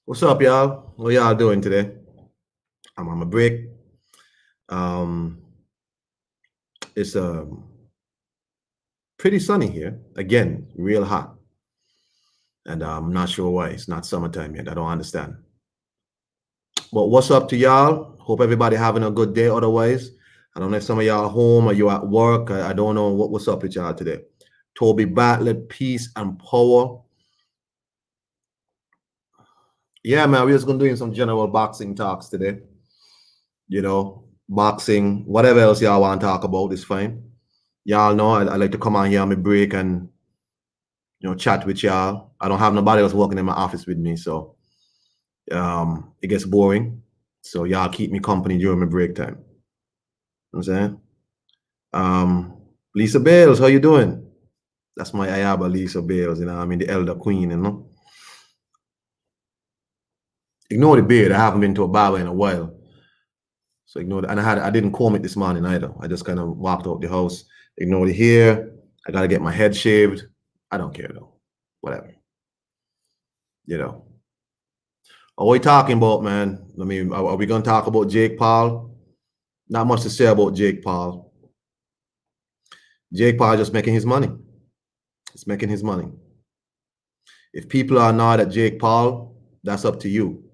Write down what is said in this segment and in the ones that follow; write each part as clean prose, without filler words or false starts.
What's up, y'all? What y'all doing today? I'm on my break. Um, it's pretty sunny here. Again, real hot. And I'm not sure why. It's not summertime yet. I don't understand. But what's up to y'all? Hope everybody having a good day otherwise. I don't know if some of y'all home or you at work. I don't know what's up with y'all today. Toby Bartlett, peace and power. Yeah, man, we're just gonna doing some general boxing talks today. Boxing, whatever else y'all want to talk about is fine. Y'all know I like to come on here on my break and chat with y'all. I don't have nobody else working in my office with me, so it gets boring. So y'all keep me company during my break time. You know what I'm saying? Lisa Bales, how you doing? That's my Ayaba Lisa Bales, I mean the elder queen, Ignore the beard. I haven't been to a barber in a while. So ignore that. And I didn't comb it this morning either. I just kind of walked out the house. Ignore the hair. I gotta get my head shaved. I don't care though. Whatever. What are we talking about, man? I mean, are we gonna talk about Jake Paul? Not much to say about Jake Paul. Jake Paul just making his money. It's making his money. If people are not at Jake Paul, that's up to you.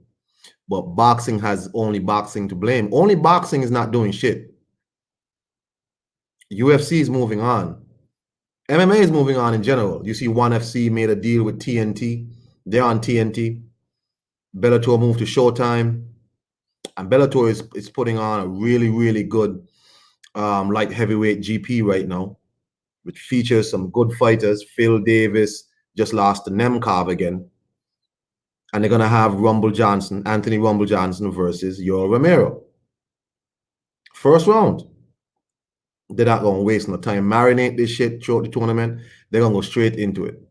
But boxing has only boxing to blame. Only boxing is not doing shit. UFC is moving on. MMA is moving on in general. You see, ONE FC made a deal with TNT. They're on TNT. Bellator moved to Showtime. And Bellator is putting on a really, really good light heavyweight GP right now, which features some good fighters. Phil Davis just lost to Nemkov again. And they're going to have Anthony Rumble Johnson versus Yoel Romero. First round. They're not going to waste no time. Marinate this shit throughout the tournament. They're going to go straight into it.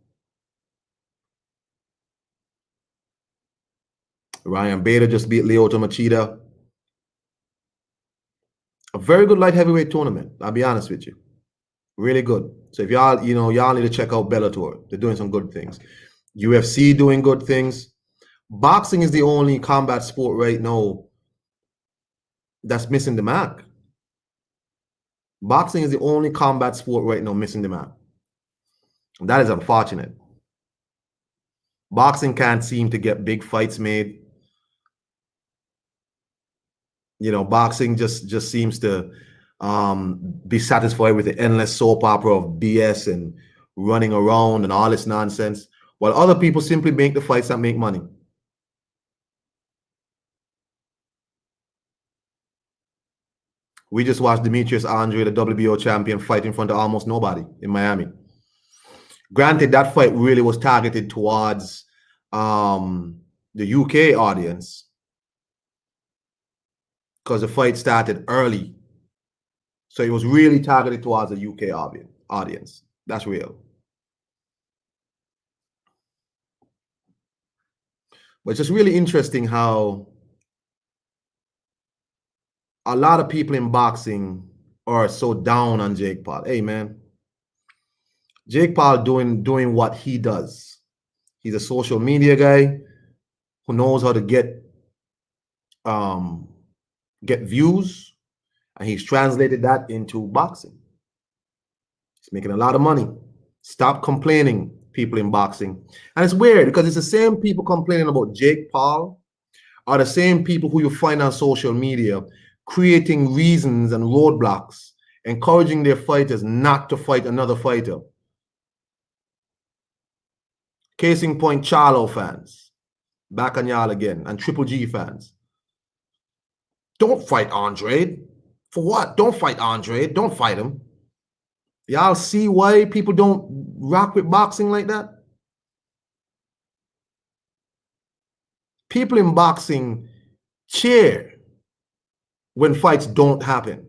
Ryan Bader just beat Lyoto Machida. A very good light heavyweight tournament. I'll be honest with you. Really good. So if y'all, y'all need to check out Bellator. They're doing some good things. UFC doing good things. Boxing is the only combat sport right now that's missing the mark. Boxing is the only combat sport right now missing the mark. And that is unfortunate. Boxing can't seem to get big fights made. Boxing just seems to be satisfied with the endless soap opera of BS and running around and all this nonsense, while other people simply make the fights that make money. We just watched Demetrius Andre, the WBO champion, fight in front of almost nobody in Miami. Granted, that fight really was targeted towards the UK audience because the fight started early. So it was really targeted towards the UK audience. That's real. But it's just really interesting how a lot of people in boxing are so down on Jake Paul. Hey, man, Jake Paul doing what he does. He's a social media guy who knows how to get views, and he's translated that into boxing. He's making a lot of money. Stop complaining, people in boxing. And it's weird because it's the same people complaining about Jake Paul are the same people who you find on social media creating reasons and roadblocks, encouraging their fighters not to fight another fighter. Case in point, Charlo fans. Back on y'all again. And Triple G fans. Don't fight Andre. For what? Don't fight Andre. Don't fight him. Y'all see why people don't rock with boxing like that? People in boxing cheer when fights don't happen.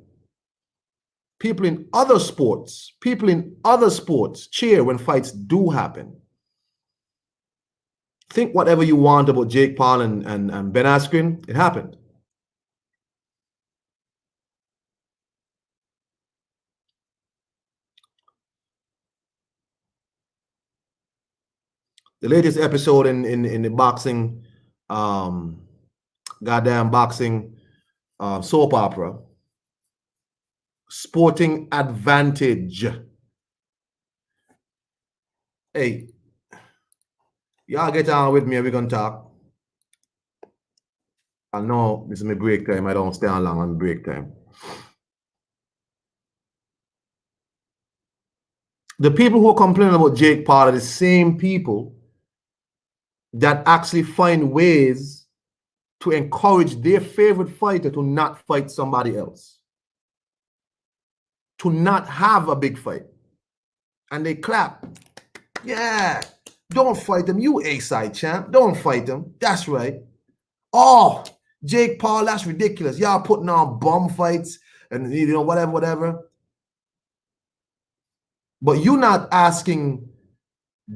People in other sports cheer when fights do happen. Think whatever you want about Jake Paul and Ben Askren, it happened. The latest episode in the boxing goddamn boxing soap opera, Sporting Advantage. Hey, y'all get on with me. We're gonna talk. I know this is my break time. I don't stay on long on break time. The people who are complaining about Jake Paul are the same people that actually find ways to encourage their favorite fighter to not fight somebody else, to not have a big fight. And they clap. Yeah, don't fight him. You A-side champ. Don't fight him. That's right. Oh, Jake Paul, that's ridiculous. Y'all putting on bum fights and whatever. But you're not asking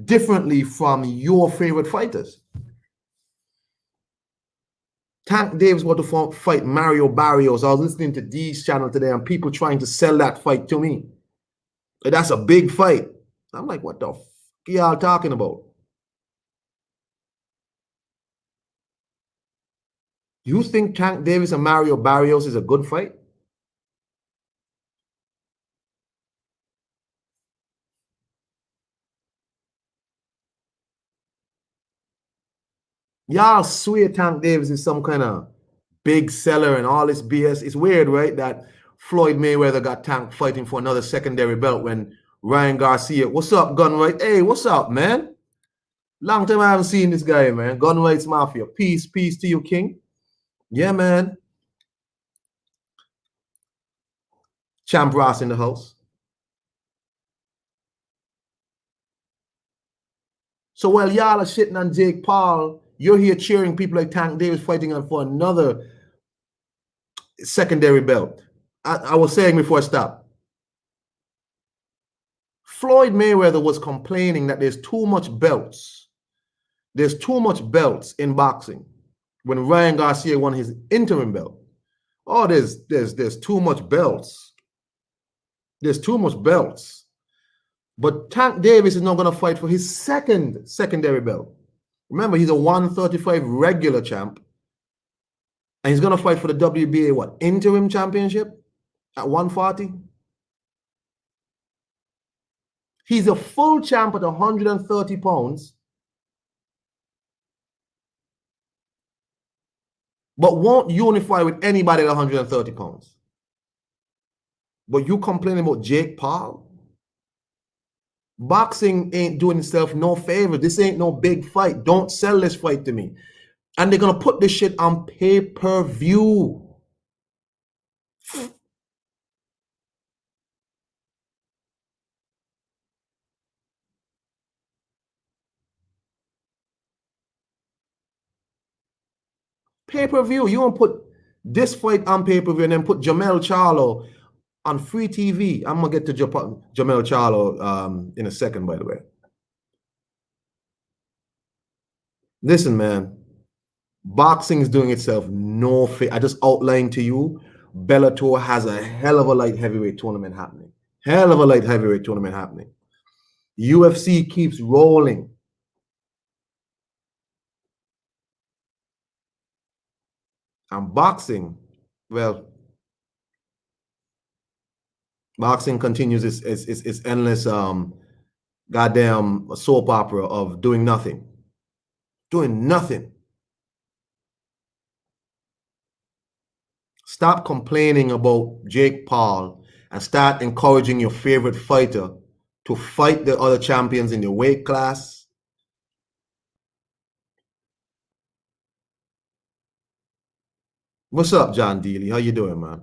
differently from your favorite fighters. Tank Davis want to fight Mario Barrios. I was listening to D's channel today and people trying to sell that fight to me. That's a big fight. I'm like, what the f y'all talking about? You think Tank Davis and Mario Barrios is a good fight? Y'all swear Tank Davis is some kind of big seller and all this BS. It's weird, right? That Floyd Mayweather got Tank fighting for another secondary belt when Ryan Garcia, what's up, Gun Right? Hey, what's up, man? Long time I haven't seen this guy, man. Gun Rights Mafia. Peace to you, King. Yeah, man. Champ Ross in the house. So while y'all are shitting on Jake Paul, you're here cheering people like Tank Davis fighting on for another secondary belt. I was saying before I stopped. Floyd Mayweather was complaining that there's too much belts. There's too much belts in boxing. When Ryan Garcia won his interim belt. Oh, there's too much belts. There's too much belts. But Tank Davis is not going to fight for his secondary belt. Remember, he's a 135 regular champ. And he's going to fight for the WBA, interim championship at 140? He's a full champ at 130 pounds. But won't unify with anybody at 130 pounds. But you complaining about Jake Paul? Boxing ain't doing itself no favor. This ain't no big fight. Don't sell this fight to me. And they're going to put this shit on pay-per-view. Pay-per-view. You won't put this fight on pay-per-view and then put Jamel Charlo on free TV. I'm going to get to Jamel Charlo in a second, by the way. Listen, man. Boxing is doing itself no favor. I just outlined to you, Bellator has a hell of a light heavyweight tournament happening. Hell of a light heavyweight tournament happening. UFC keeps rolling. And boxing, well, boxing continues its endless goddamn soap opera of doing nothing. Doing nothing. Stop complaining about Jake Paul and start encouraging your favorite fighter to fight the other champions in your weight class. What's up, John Dealey? How you doing, man?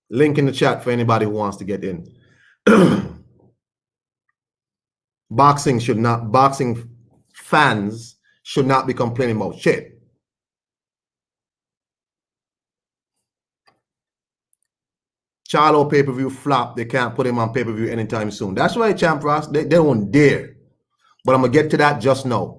Link in the chat for anybody who wants to get in. Boxing fans should not be complaining about shit. Charlo pay-per-view flop. They can't put him on pay-per-view anytime soon. That's right, Champ Ross. They don't dare. But I'm going to get to that just now.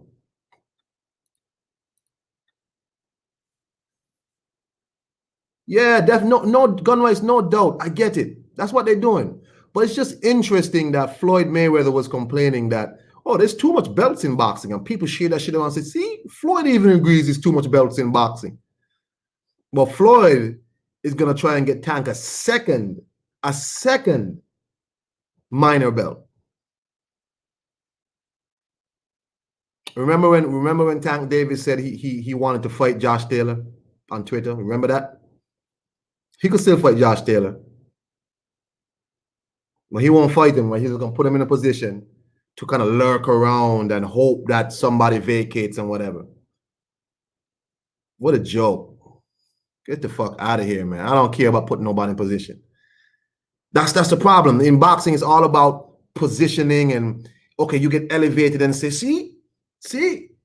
Yeah, no gun rights, no doubt. I get it. That's what they're doing. But it's just interesting that Floyd Mayweather was complaining that, oh, there's too much belts in boxing, and people share that shit around and say, see, Floyd even agrees there's too much belts in boxing. Well, Floyd is gonna try and get Tank a second minor belt. Remember when Tank Davis said he wanted to fight Josh Taylor on Twitter? Remember that? He could still fight Josh Taylor. But he won't fight him. He's gonna put him in a position to kind of lurk around and hope that somebody vacates and whatever. What a joke. Get the fuck out of here, man. I don't care about putting nobody in position. That's the problem. In boxing, it's all about positioning and okay, you get elevated and say, see,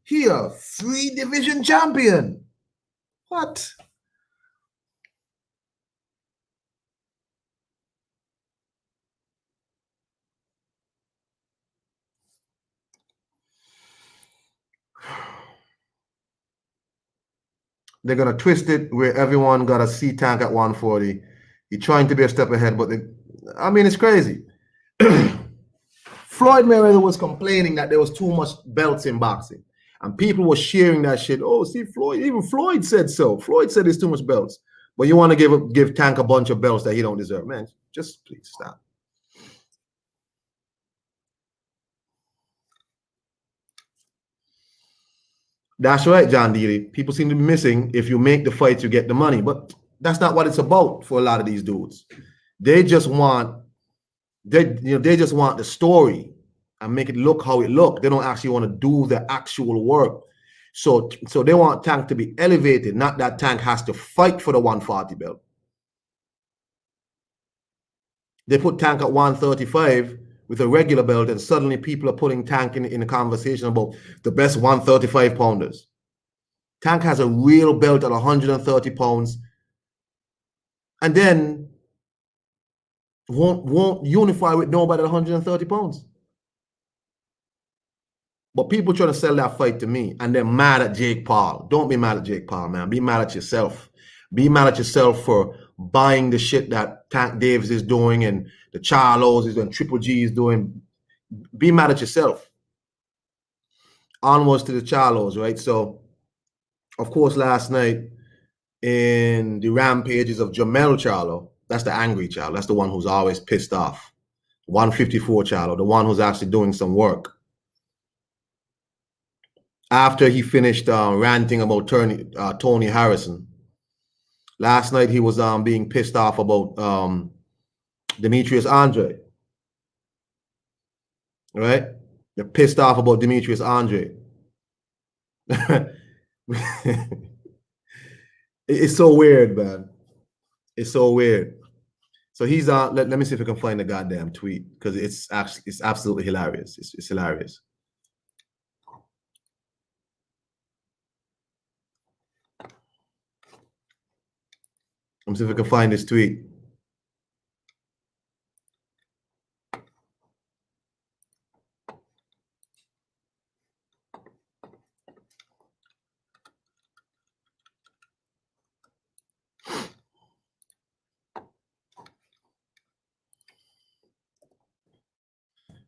here, 3-division champion. What? They're gonna twist it where everyone got a C Tank at 140. You're trying to be a step ahead, but I mean, it's crazy. Floyd Mayweather was complaining that there was too much belts in boxing, and people were sharing that shit. Oh, see, Floyd, even Floyd said so. Floyd said there's too much belts, but you want to give Tank a bunch of belts that he don't deserve, man. Just please stop. That's right, John Deely. People seem to be missing. If you make the fights, you get the money, but that's not what it's about for a lot of these dudes. They just want they just want the story and make it look how it look. They don't actually want to do the actual work. So they want Tank to be elevated, not that Tank has to fight for the 140 belt. They put Tank at 135 with a regular belt, and suddenly people are putting Tank in a conversation about the best 135 pounders. Tank has a real belt at 130 pounds, and then won't unify with nobody at 130 pounds. But people trying to sell that fight to me, and they're mad at Jake Paul. Don't be mad at Jake Paul, man. Be mad at yourself. Be mad at yourself for buying the shit that Tank Davis is doing and the Charlos is doing, Triple G is doing. Be mad at yourself. Onwards to the Charlos, right? So, of course, last night in the rampages of Jamel Charlo, that's the angry Charlo. That's the one who's always pissed off. 154 Charlo, the one who's actually doing some work. After he finished ranting about Tony Harrison, last night he was being pissed off about Demetrius Andre. Right? They're pissed off about Demetrius Andre. It's so weird, man. It's so weird. So he's let me see if I can find the goddamn tweet, because it's absolutely hilarious. It's hilarious. Let me see if I can find this tweet.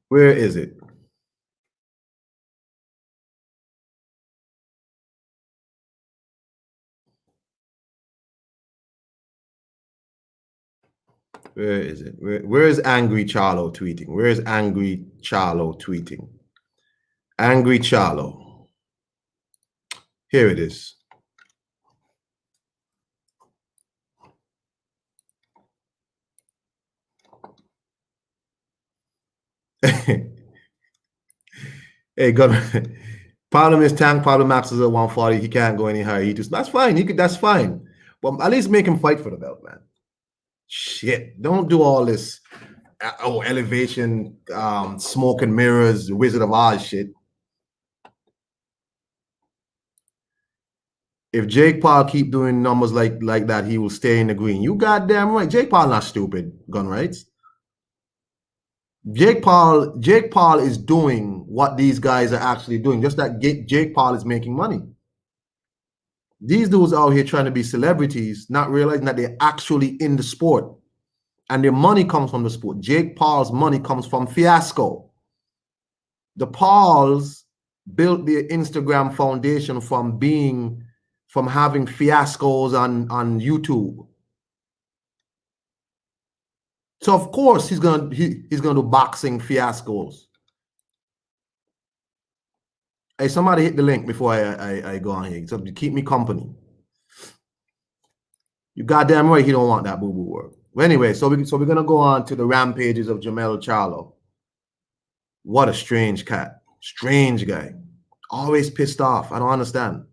Where is it? Where is it? Where is Angry Charlo tweeting? Where is Angry Charlo tweeting? Angry Charlo. Here it is. Hey, God. Problem is Tank. Problem Max is at 140. He can't go any higher. That's fine. That's fine. But at least make him fight for the belt, man. Shit. Don't do all this elevation, smoke and mirrors, Wizard of Oz shit. If Jake Paul keep doing numbers like that, he will stay in the green. You goddamn right. Jake Paul not stupid, gun rights. Jake Paul is doing what these guys are actually doing. Just that Jake Paul is making money. These dudes out here trying to be celebrities, not realizing that they're actually in the sport. And their money comes from the sport. Jake Paul's money comes from Fiasco. The Pauls built their Instagram foundation from having fiascos on YouTube. So of course he's gonna do boxing fiascos. Hey, somebody hit the link before I go on here. So keep me company. You goddamn right he don't want that boo-boo work. Well, anyway, so we're gonna go on to the rampages of Jamel Charlo. What a strange cat. Strange guy. Always pissed off. I don't understand.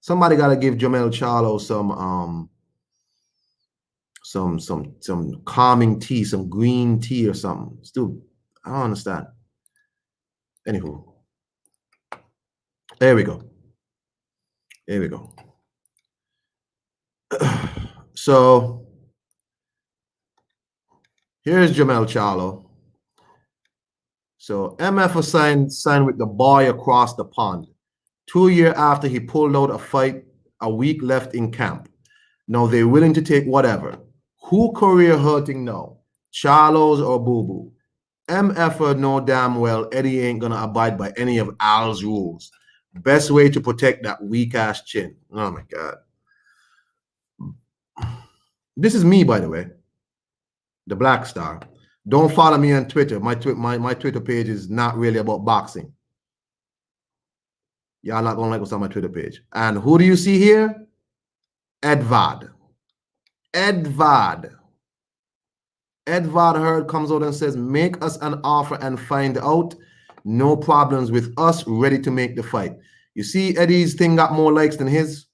Somebody gotta give Jamel Charlo some calming tea, some green tea or something. Stupid. I don't understand. Anywho. There we go. There we go. So here's Jamel Charlo. So MF was signed with the boy across the pond. 2 years after he pulled out a fight, a week left in camp. Now they're willing to take whatever. Who career hurting now? Charlo's or Boo Boo? MF know damn well Eddie ain't gonna abide by any of Al's rules. Best way to protect that weak ass chin. Oh my God. This is me, by the way. The Black Star. Don't follow me on Twitter. My Twitter page is not really about boxing. Y'all not gonna like what's on my Twitter page. And who do you see here? Edvard. Edvard Heard comes out and says, make us an offer and find out. No problems with us, ready to make the fight. You see Eddie's thing got more likes than his.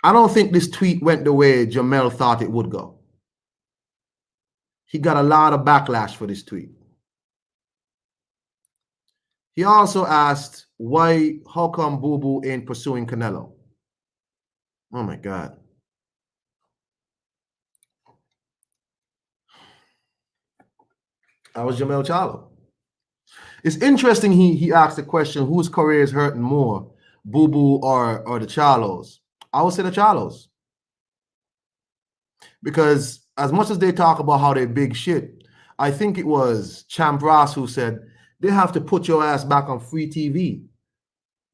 I don't think this tweet went the way Jamel thought it would go. He got a lot of backlash for this tweet. He also asked how come Boo Boo ain't pursuing Canelo? Oh my God. That was Jamel Charlo. It's interesting he asked the question, whose career is hurting more, Boo Boo or the Charlos? I would say the Charlos. Because as much as they talk about how they're big shit, I think it was Champ Ross who said, they have to put your ass back on free TV.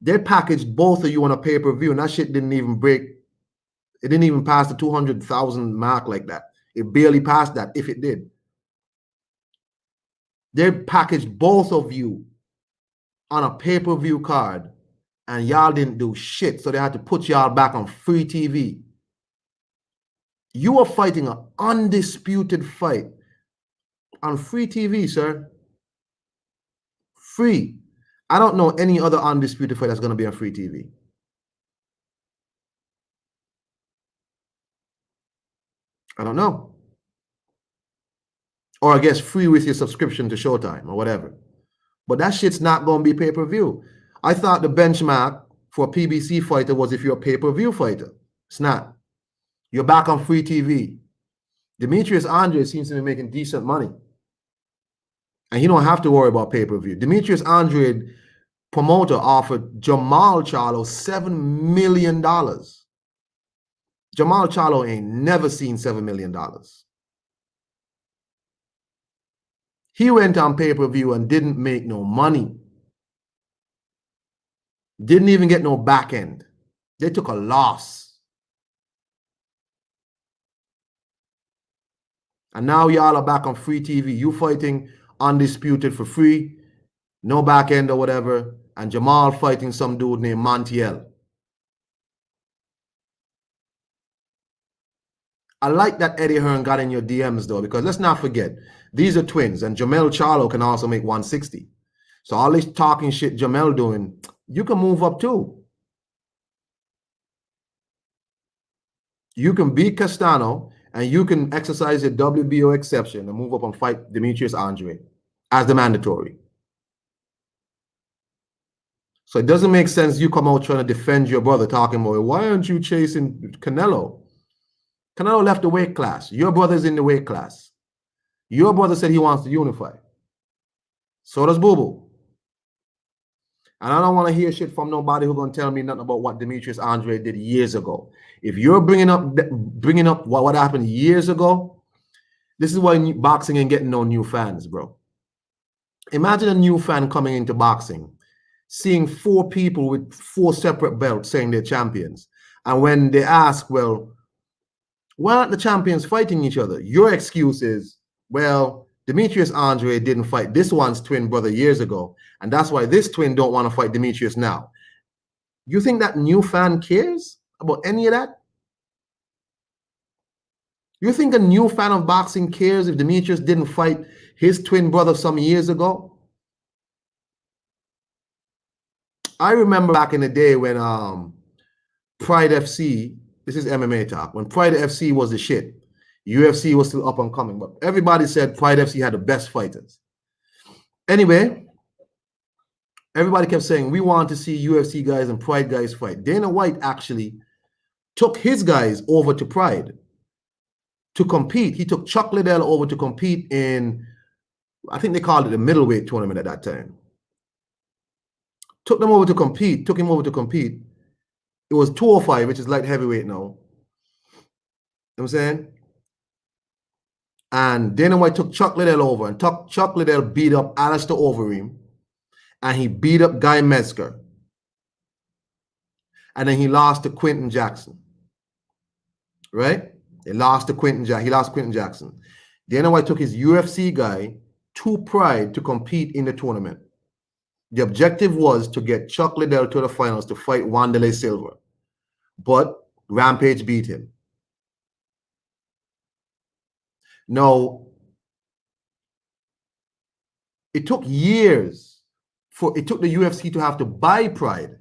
They packaged both of you on a pay-per-view, and that shit didn't even break. It didn't even pass the 200,000 mark like that. It barely passed that, if it did. They packaged both of you on a pay-per-view card, and y'all didn't do shit, so they had to put y'all back on free TV. You are fighting an undisputed fight on free TV, sir. Free. I don't know any other undisputed fight that's going to be on free TV. I don't know. Or I guess free with your subscription to Showtime or whatever. But that shit's not going to be pay-per-view. I thought the benchmark for a PBC fighter was if you're a pay-per-view fighter. It's not. You're back on free TV. Demetrius Andre seems to be making decent money. And he don't have to worry about pay-per-view. Demetrius Andre, promoter, offered Jamal Charlo $7 million. Jamal Charlo ain't never seen $7 million. He went on pay-per-view and didn't make no money. Didn't even get no back end. They took a loss. And now y'all are back on free TV. You fighting undisputed for free, no back end or whatever, and Jamal fighting some dude named Montiel. I like that Eddie Hearn got in your DMs though, because let's not forget, these are twins, and Jamel Charlo can also make 160. So all this talking shit Jamel doing, you can move up too. You can beat Castano, and you can exercise your WBO exception and move up and fight Demetrius Andre as the mandatory. So it doesn't make sense you come out trying to defend your brother, talking about, why aren't you chasing Canelo? Canelo left the weight class. Your brother's in the weight class. Your brother said he wants to unify. So does Boo Boo. And I don't want to hear shit from nobody who's going to tell me nothing about what Demetrius Andre did years ago. If you're bringing up what happened years ago, this is why boxing ain't getting no new fans, bro. Imagine a new fan coming into boxing, seeing 4 people with 4 separate belts saying they're champions. And when they ask, well, why aren't the champions fighting each other? Your excuse is, well, Demetrius Andre didn't fight this one's twin brother years ago, and that's why this twin don't want to fight Demetrius now. You think that new fan cares about any of that? You think a new fan of boxing cares if Demetrius didn't fight his twin brother some years ago? I remember back in the day when Pride FC, this is MMA talk, when Pride FC was the shit. UFC was still up and coming, but everybody said Pride FC had the best fighters. Anyway, everybody kept saying, we want to see UFC guys and Pride guys fight. Dana White actually took his guys over to Pride to compete. He took Chuck Liddell over to compete in, I think they called it the middleweight tournament at that time. Took him over to compete. It was 205, which is light heavyweight now. You know what I'm saying? And Dana White took Chuck Liddell over, and Chuck Liddell beat up Alistair Overeem, and he beat up Guy Metzger. And then he lost to Quentin Jackson. Right? He lost Quentin Jackson. Dana White took his UFC guy to Pride to compete in the tournament. The objective was to get Chuck Liddell to the finals to fight Wanderlei Silva. But Rampage beat him. Now, it took years for the UFC to have to buy Pride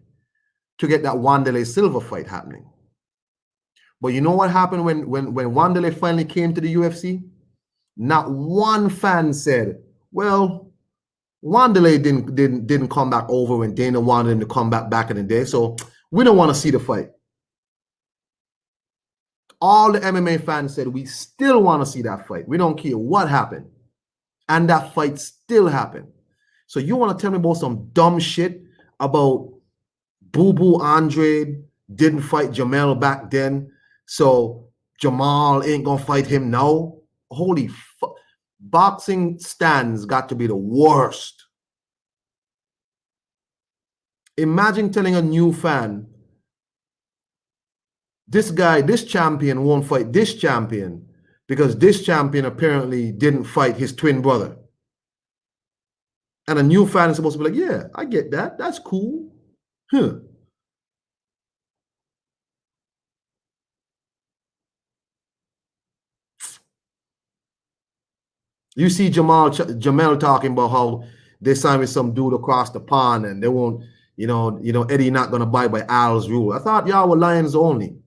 to get that Wanderlei Silva fight happening. But you know what happened when Wanderlei finally came to the UFC? Not one fan said, well, Wanderlei didn't come back over when Dana wanted him to come back in the day, so we don't want to see the fight. All the MMA fans said, we still want to see that fight. We don't care what happened. And that fight still happened. So you want to tell me about some dumb shit about Boo Boo Andre didn't fight Jamel back then, so Jamal ain't gonna fight him now? Holy fuck. Boxing stands got to be the worst. Imagine telling a new fan, this champion won't fight this champion because this champion apparently didn't fight his twin brother. And a new fan is supposed to be like, yeah, I get that. That's cool. Huh. You see Jamel talking about how they signed with some dude across the pond and they won't, Eddie not going to abide by Al's rule. I thought y'all were Lions only.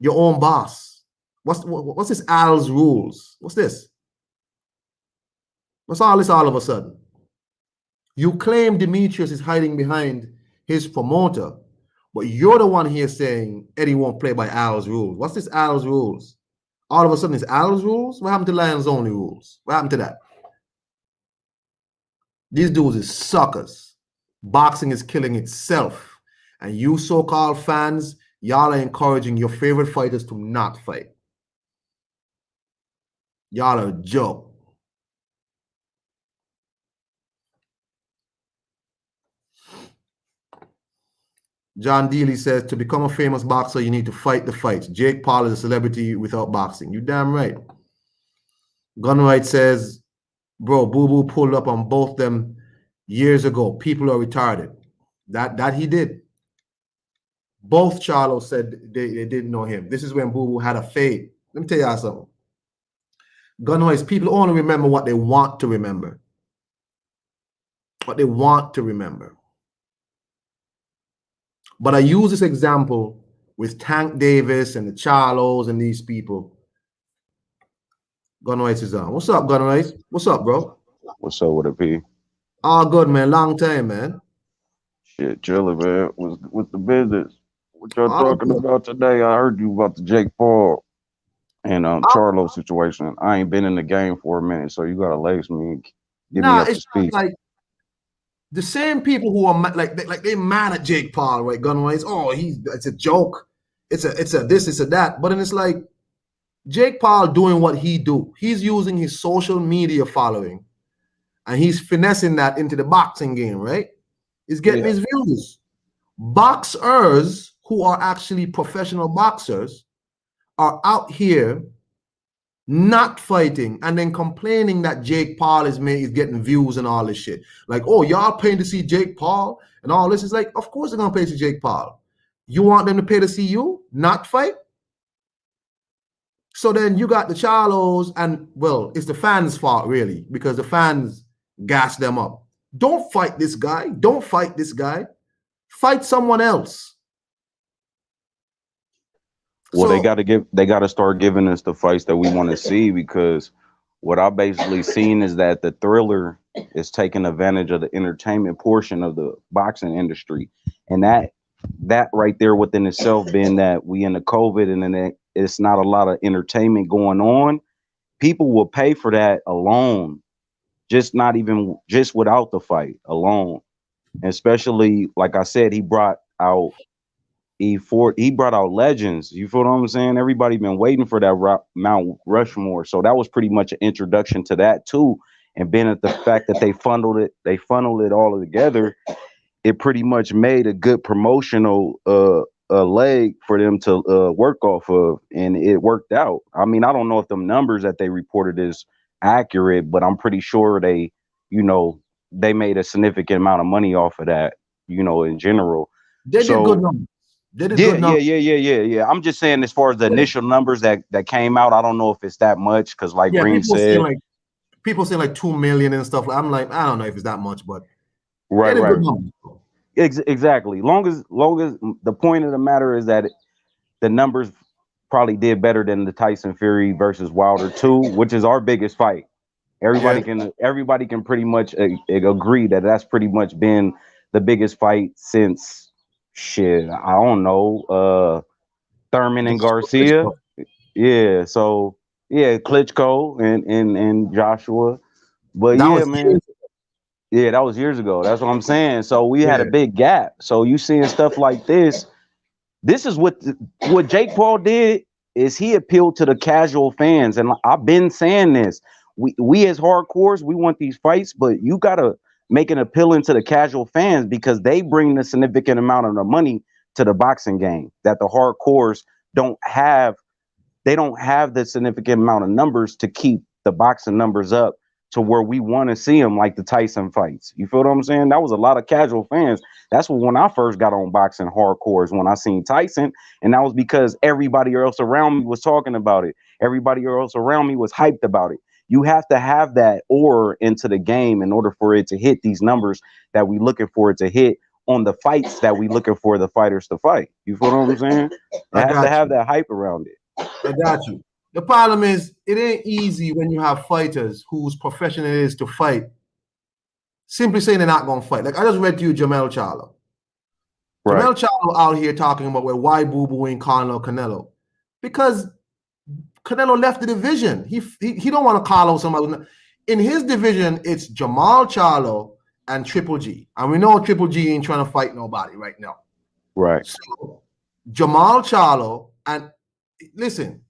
Your own boss. What's this Al's rules? What's this? What's all this all of a sudden? You claim Demetrius is hiding behind his promoter, but you're the one here saying Eddie won't play by Al's rules. What's this Al's rules? All of a sudden it's Al's rules? What happened to Lions only rules? What happened to that? These dudes is suckers. Boxing is killing itself. And you so-called fans, y'all are encouraging your favorite fighters to not fight. Y'all are a joke. John Dealey says, to become a famous boxer, you need to fight the fights. Jake Paul is a celebrity without boxing. You damn right. Gunright says, bro, Boo Boo pulled up on both them years ago. People are retarded. That he did. Both Charlo said they didn't know him. This is when Boo Boo had a fade. Let me tell y'all something. Gunright, people only remember what they want to remember. What they want to remember. But I use this example with Tank Davis and the Charlos and these people. Gunrights is on. What's up, Gunrights? What's up, bro? What's up with it, P? All good, man. Long time, man. Shit, chilling, man. With the business. What y'all talking about today? I heard you about the Jake Paul and Charlo situation. I ain't been in the game for a minute, so you gotta lace me, give me up to speed. Like the same people who are like they mad at Jake Paul, right? Gunrights. Oh, it's a joke. It's a this, it's a that. But then it's like Jake Paul doing what he do. He's using his social media following and he's finessing that into the boxing game, right? He's getting his views. Boxers who are actually professional boxers are out here not fighting and then complaining that Jake Paul is getting views and all this shit. Like, oh, y'all paying to see Jake Paul and all this. Is like, of course they're gonna pay to see Jake Paul. You want them to pay to see you not fight? So then you got the Charlos, and well, it's the fans' fault really, because the fans gas them up. Don't fight this guy. Don't fight this guy. Fight someone else. Well, they got to start giving us the fights that we want to see, because what I basically seen is that the Thriller is taking advantage of the entertainment portion of the boxing industry, and that right there within itself, being that we in the COVID and then it's not a lot of entertainment going on, people will pay for that alone, just not even just without the fight alone. Especially, like I said, he brought out legends. You feel what I'm saying? Everybody been waiting for that Mount Rushmore, so that was pretty much an introduction to that too. And being at the fact that they funneled it all together, it pretty much made a good promotional leg for them to work off of, and it worked out. I mean, I don't know if the numbers that they reported is accurate, but I'm pretty sure they made a significant amount of money off of that, in general. They did good numbers. Yeah. I'm just saying, as far as the initial numbers that came out, I don't know if it's that much, because like Green said, people say like 2 million and stuff. I'm like, I don't know if it's that much, but right. Exactly. Long as the point of the matter is that the numbers probably did better than the Tyson Fury versus Wilder 2, which is our biggest fight. Everybody can pretty much agree that that's pretty much been the biggest fight since shit. I don't know, Thurman and Garcia. Yeah. So yeah, Klitschko and Joshua. But yeah, man. Yeah, that was years ago. That's what I'm saying. So we had a big gap. So you seeing stuff like this. This is what Jake Paul did, is he appealed to the casual fans. And I've been saying this. We as hardcores, we want these fights, but you gotta make an appealing to the casual fans, because they bring the significant amount of the money to the boxing game that the hardcores don't have. They don't have the significant amount of numbers to keep the boxing numbers up to where we want to see them, like the Tyson fights. You feel what I'm saying? That was a lot of casual fans. That's when I first got on boxing hardcore, is when I seen Tyson, and that was because everybody else around me was talking about it. Everybody else around me was hyped about it. You have to have that aura into the game in order for it to hit these numbers that we looking for it to hit on the fights that we looking for the fighters to fight. You feel what I'm saying? It has to have that hype around it. I got you. The problem is, it ain't easy when you have fighters whose profession it is to fight, simply saying they're not going to fight. Like I just read to you Jamel Charlo. Right. Jamel Charlo out here talking about, well, why Boo Boo ain't calling out Canelo? Because Canelo left the division. He don't want to call out somebody. In his division, it's Jamal Charlo and Triple G. And we know Triple G ain't trying to fight nobody right now. Right. So Jamal Charlo, and listen,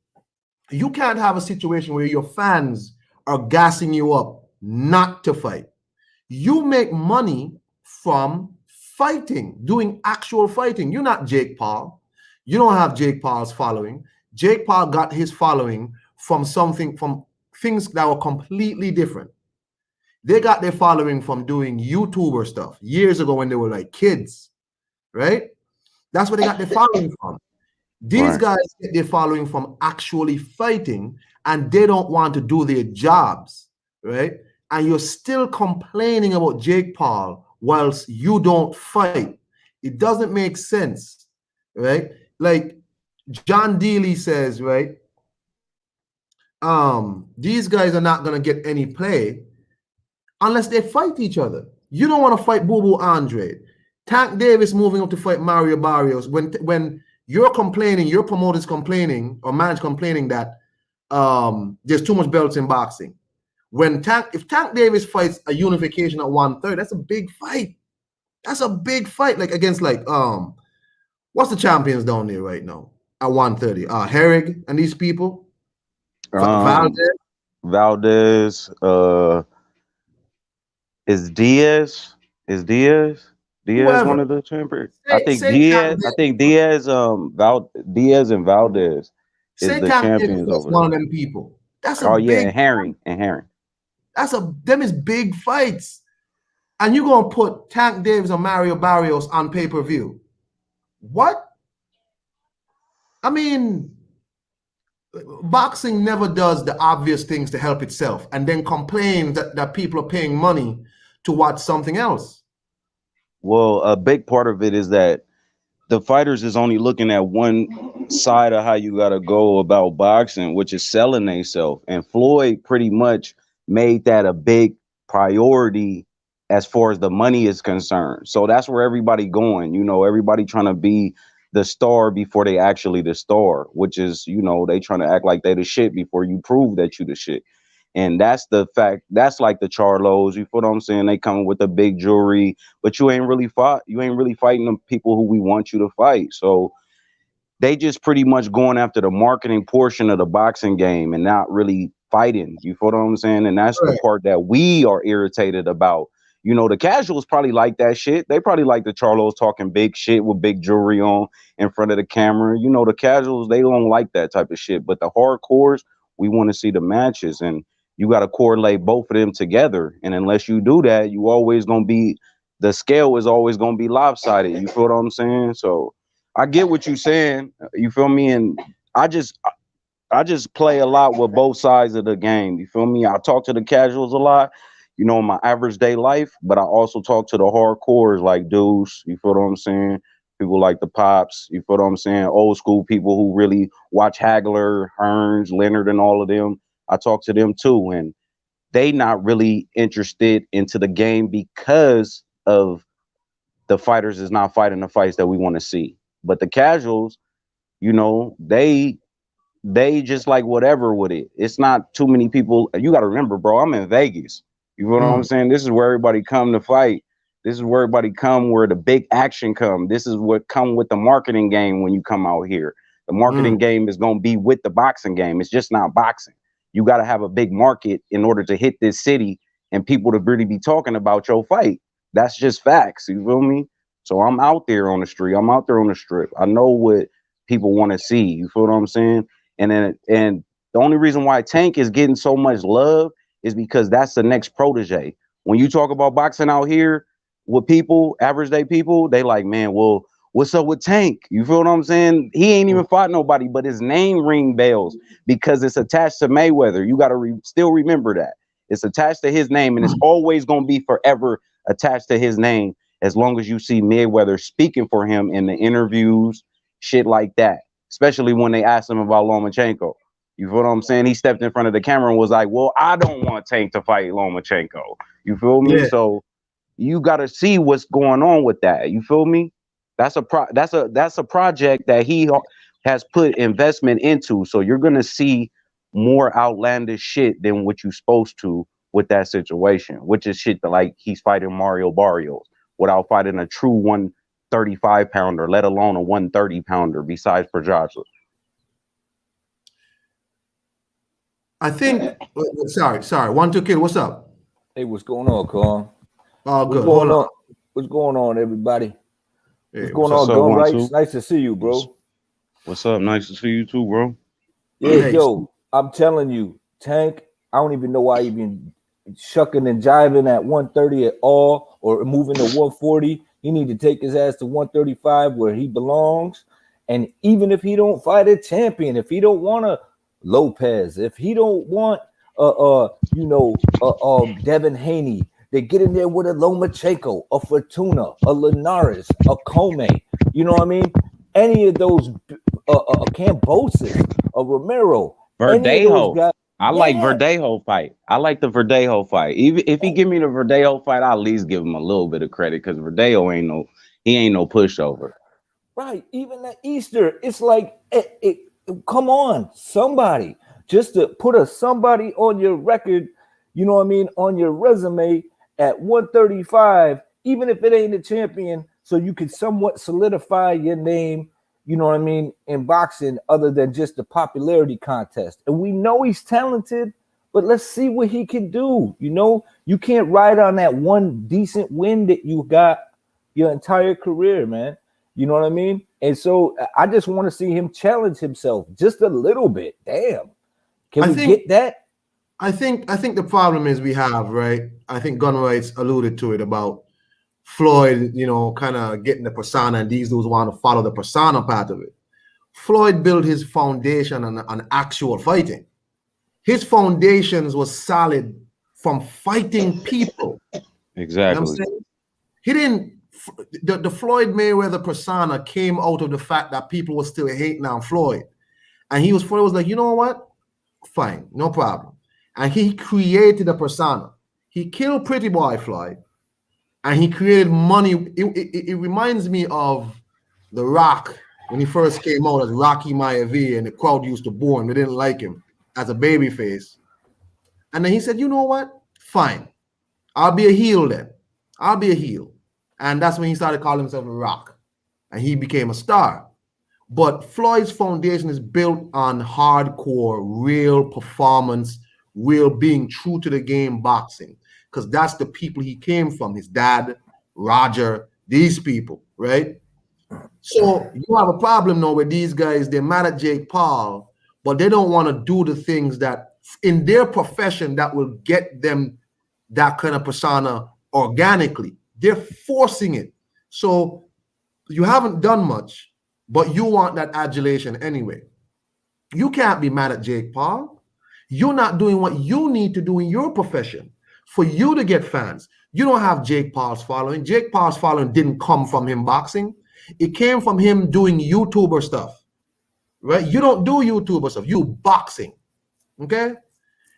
you can't have a situation where your fans are gassing you up not to fight. You make money from fighting, doing actual fighting. You're not Jake Paul. You don't have Jake Paul's following. Jake Paul got his following from things that were completely different. They got their following from doing YouTuber stuff years ago when they were like kids, right? That's where they got their following from. These guys get their following from actually fighting, and they don't want to do their jobs, right? And you're still complaining about Jake Paul whilst you don't fight. It doesn't make sense, right? Like John Dealey says, right? These guys are not going to get any play unless they fight each other. You don't want to fight Boo Boo Andre. Tank Davis moving up to fight Mario Barrios. When you're complaining, your promoter's complaining, or man's complaining that there's too much belts in boxing. If Tank Davis fights a unification at 130, that's a big fight. That's a big fight, like against what's the champions down there right now at 130? Herrig and these people. Valdez. Is Diaz? Is Diaz? Diaz Whoever. one of the champions? I Say think say Tank Diaz. I Davis. think Diaz. Diaz and Valdez is Say the Tank Davis champions was over one there. of them people. That's a Oh yeah, big. and Herring. Them is big fights. And you're gonna put Tank Davis or Mario Barrios on pay-per-view. What? I mean, boxing never does the obvious things to help itself and then complains that people are paying money to watch something else. Well, a big part of it is that the fighters is only looking at one side of how you got to go about boxing, which is selling themselves. And Floyd pretty much made that a big priority as far as the money is concerned. So that's where everybody going. Everybody trying to be the star before they actually the star, which is, they trying to act like they the shit before you prove that you the shit. And that's the fact. That's like the Charlos. You feel what I'm saying? They coming with the big jewelry, but you ain't really fought. You ain't really fighting the people who we want you to fight. So they just pretty much going after the marketing portion of the boxing game and not really fighting. You feel what I'm saying? And that's the Right. part that we are irritated about. The casuals probably like that shit. They probably like the Charlos talking big shit with big jewelry on in front of the camera. The casuals, they don't like that type of shit. But the hardcores, we want to see the matches. And you got to correlate both of them together. And unless you do that, you always going to be, the scale is always going to be lopsided. You feel what I'm saying? So I get what you're saying. You feel me? And I just I just play a lot with both sides of the game. You feel me? I talk to the casuals a lot, in my average day life, but I also talk to the hardcores like Deuce. You feel what I'm saying? People like the Pops. You feel what I'm saying? Old school people who really watch Hagler, Hearns, Leonard, and all of them. I talk to them too, and they not really interested into the game because of the fighters is not fighting the fights that we want to see. But the casuals, they just like whatever with it. It's not too many people. You got to remember, bro, I'm in Vegas. You know what I'm Mm, saying? This is where everybody come to fight. This is where everybody come, where the big action come. This is what come with the marketing game when you come out here. The mm, marketing game is going to be with the boxing game. It's just not boxing. You got to have a big market in order to hit this city and people to really be talking about your fight. That's just facts. You feel me? So I'm out there on the street. I'm out there on the strip. I know what people want to see. You feel what I'm saying? And the only reason why Tank is getting so much love is because that's the next protege. When you talk about boxing out here with people, average day people, they like, man, well, what's up with Tank? You feel what I'm saying? He ain't mm. even fought nobody, but his name ring bells because it's attached to Mayweather. You got to still remember that. It's attached to his name, and it's always going to be forever attached to his name as long as you see Mayweather speaking for him in the interviews, shit like that, especially when they asked him about Lomachenko. You feel what I'm saying? He stepped in front of the camera and was like, well, I don't want Tank to fight Lomachenko. You feel me? Yeah. So you got to see what's going on with that. You feel me? That's a project that he has put investment into. So you're going to see more outlandish shit than what you're supposed to with that situation, which is shit that like he's fighting Mario Barrios without fighting a true 135 pounder, let alone a 130 pounder besides Pedraza. I think. Sorry. 1-2 kid. What's up? Hey, what's going on, Carl? Oh, What's good. Hold going on. on? What's going on, everybody? Hey, What's what's going up? What's on, up, Gun one Rights? two? Nice to see you, What's, bro. what's up? Nice to see you too, bro. Yeah, Hey, yo, I'm telling you, Tank, I don't even know why he been shucking and jiving at 130 at all or moving to 140. He need to take his ass to 135 where he belongs. And even if he don't fight a champion, if he don't want a Lopez, if he don't want Devin Haney, they get in there with a Lomachenko, a Fortuna, a Linares, a Comey. You know what I mean? Any of those Cambosis, a Romero, any of those Verdejo. guys. I like Yeah, Verdejo fight. I like the Verdejo fight. Even if he give me the Verdejo fight, I'll at least give him a little bit of credit because Verdejo ain't no pushover. right. Even at Easter, it's like, come on, somebody, just to put somebody on your record, you know what I mean, on your resume at 135, even if it ain't a champion, so you can somewhat solidify your name, you know what I mean, in boxing, other than just the popularity contest. And we know he's talented, but let's see what he can do. You know, you can't ride on that one decent win that you got your entire career, man. You know what I mean? And so I just want to see him challenge himself just a little bit. Damn. Can we get that? I think the problem is we have, right? I think Gun Rights alluded to it about Floyd, you know, kind of getting the persona, and these dudes want to follow the persona part of it. Floyd built his foundation on actual fighting. His foundations was solid from fighting people. Exactly. You know what I'm saying? He didn't. The Floyd Mayweather persona came out of the fact that people were still hating on Floyd, and Floyd was like, you know what? Fine, no problem. And he created a persona. He killed Pretty Boy Floyd, and he created money. It reminds me of The Rock when he first came out as Rocky Maivia, and the crowd used to boo him. They didn't like him as a babyface. And then he said, you know what? Fine. I'll be a heel then. I'll be a heel. And that's when he started calling himself The Rock. And he became a star. But Floyd's foundation is built on hardcore, real performance, real being true to the game boxing. Because that's the people he came from. His dad, Roger, these people, right? So you have a problem now with these guys. They're mad at Jake Paul, but they don't want to do the things that in their profession that will get them that kind of persona organically. They're forcing it. So you haven't done much, but you want that adulation anyway. You can't be mad at Jake Paul. You're not doing what you need to do in your profession for you to get fans. You don't have Jake Paul's following. Jake Paul's following didn't come from him boxing. It came from him doing YouTuber stuff, right? You don't do YouTuber stuff. You boxing, okay?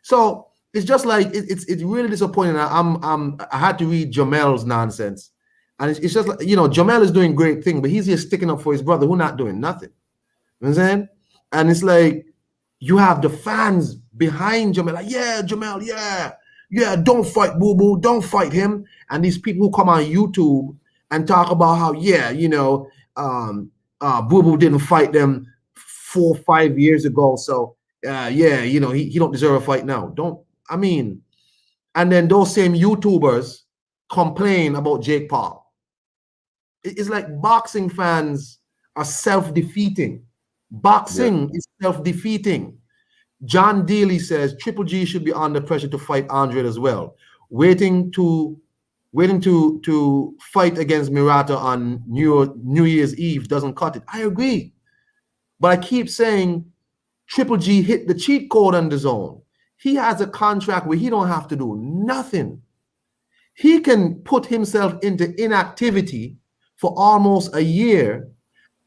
So it's just like it's really disappointing. I had to read Jamel's nonsense, and it's just like, you know, Jamel is doing great thing, but he's just sticking up for his brother who not doing nothing. You know what I'm saying? And it's like you have the fans behind Jamel, like, yeah, Jamel, yeah, don't fight Boo Boo, don't fight him. And these people who come on YouTube and talk about how, yeah, you know, Boo Boo didn't fight them 4 or 5 years ago, so yeah, you know, he don't deserve a fight now. And then those same YouTubers complain about Jake Paul. It's like boxing fans are self-defeating. Boxing is self-defeating. John Daly says Triple G should be under pressure to fight Andre as well. Waiting to fight against Murata on New Year's Eve doesn't cut it. I agree. But I keep saying Triple G hit the cheat code on the zone. He has a contract where he don't have to do nothing. He can put himself into inactivity for almost a year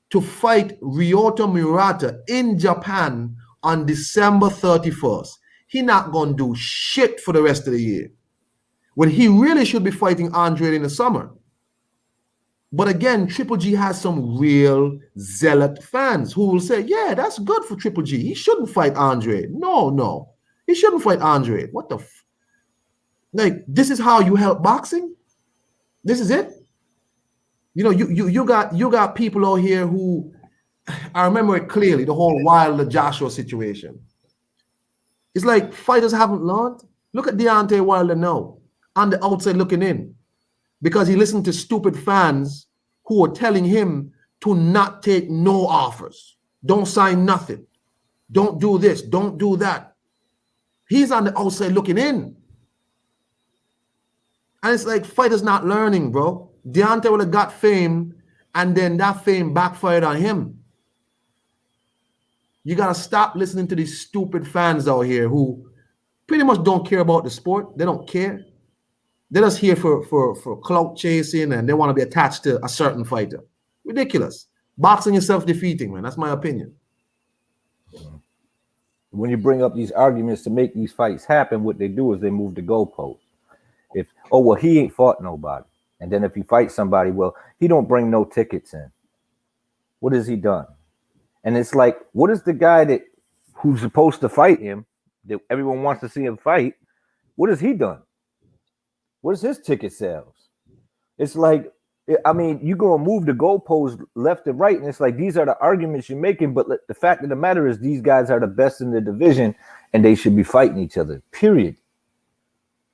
to fight Ryota Murata in Japan on December 31st. He not going to do shit for the rest of the year, when he really should be fighting Andre in the summer. But again, Triple G has some real zealot fans who will say, yeah, that's good for Triple G. He shouldn't fight Andre. No. He shouldn't fight Andre. What the like, this is how you help boxing? This is it? You know, you got people out here who, I remember it clearly, the whole Wilder Joshua situation. It's like fighters haven't learned. Look at Deontay Wilder now, on the outside looking in, because he listened to stupid fans who were telling him to not take no offers. Don't sign nothing. Don't do this. Don't do that. He's on the outside looking in. And it's like fighters not learning, bro. Deontay would have got fame, and then that fame backfired on him. You got to stop listening to these stupid fans out here who pretty much don't care about the sport. They don't care. They're just here for clout chasing, and they want to be attached to a certain fighter. Ridiculous. Boxing is self-defeating, man. That's my opinion. When you bring up these arguments to make these fights happen, what they do is they move the goalpost. If, oh, well, he ain't fought nobody. And then if he fights somebody, well, he don't bring no tickets in. What has he done? And it's like, what is the guy who's supposed to fight him, that everyone wants to see him fight, what has he done? What is his ticket sales? It's like I mean, you gonna move the goalposts left and right, and it's like these are the arguments you're making. But the fact of the matter is, these guys are the best in the division, and they should be fighting each other. Period.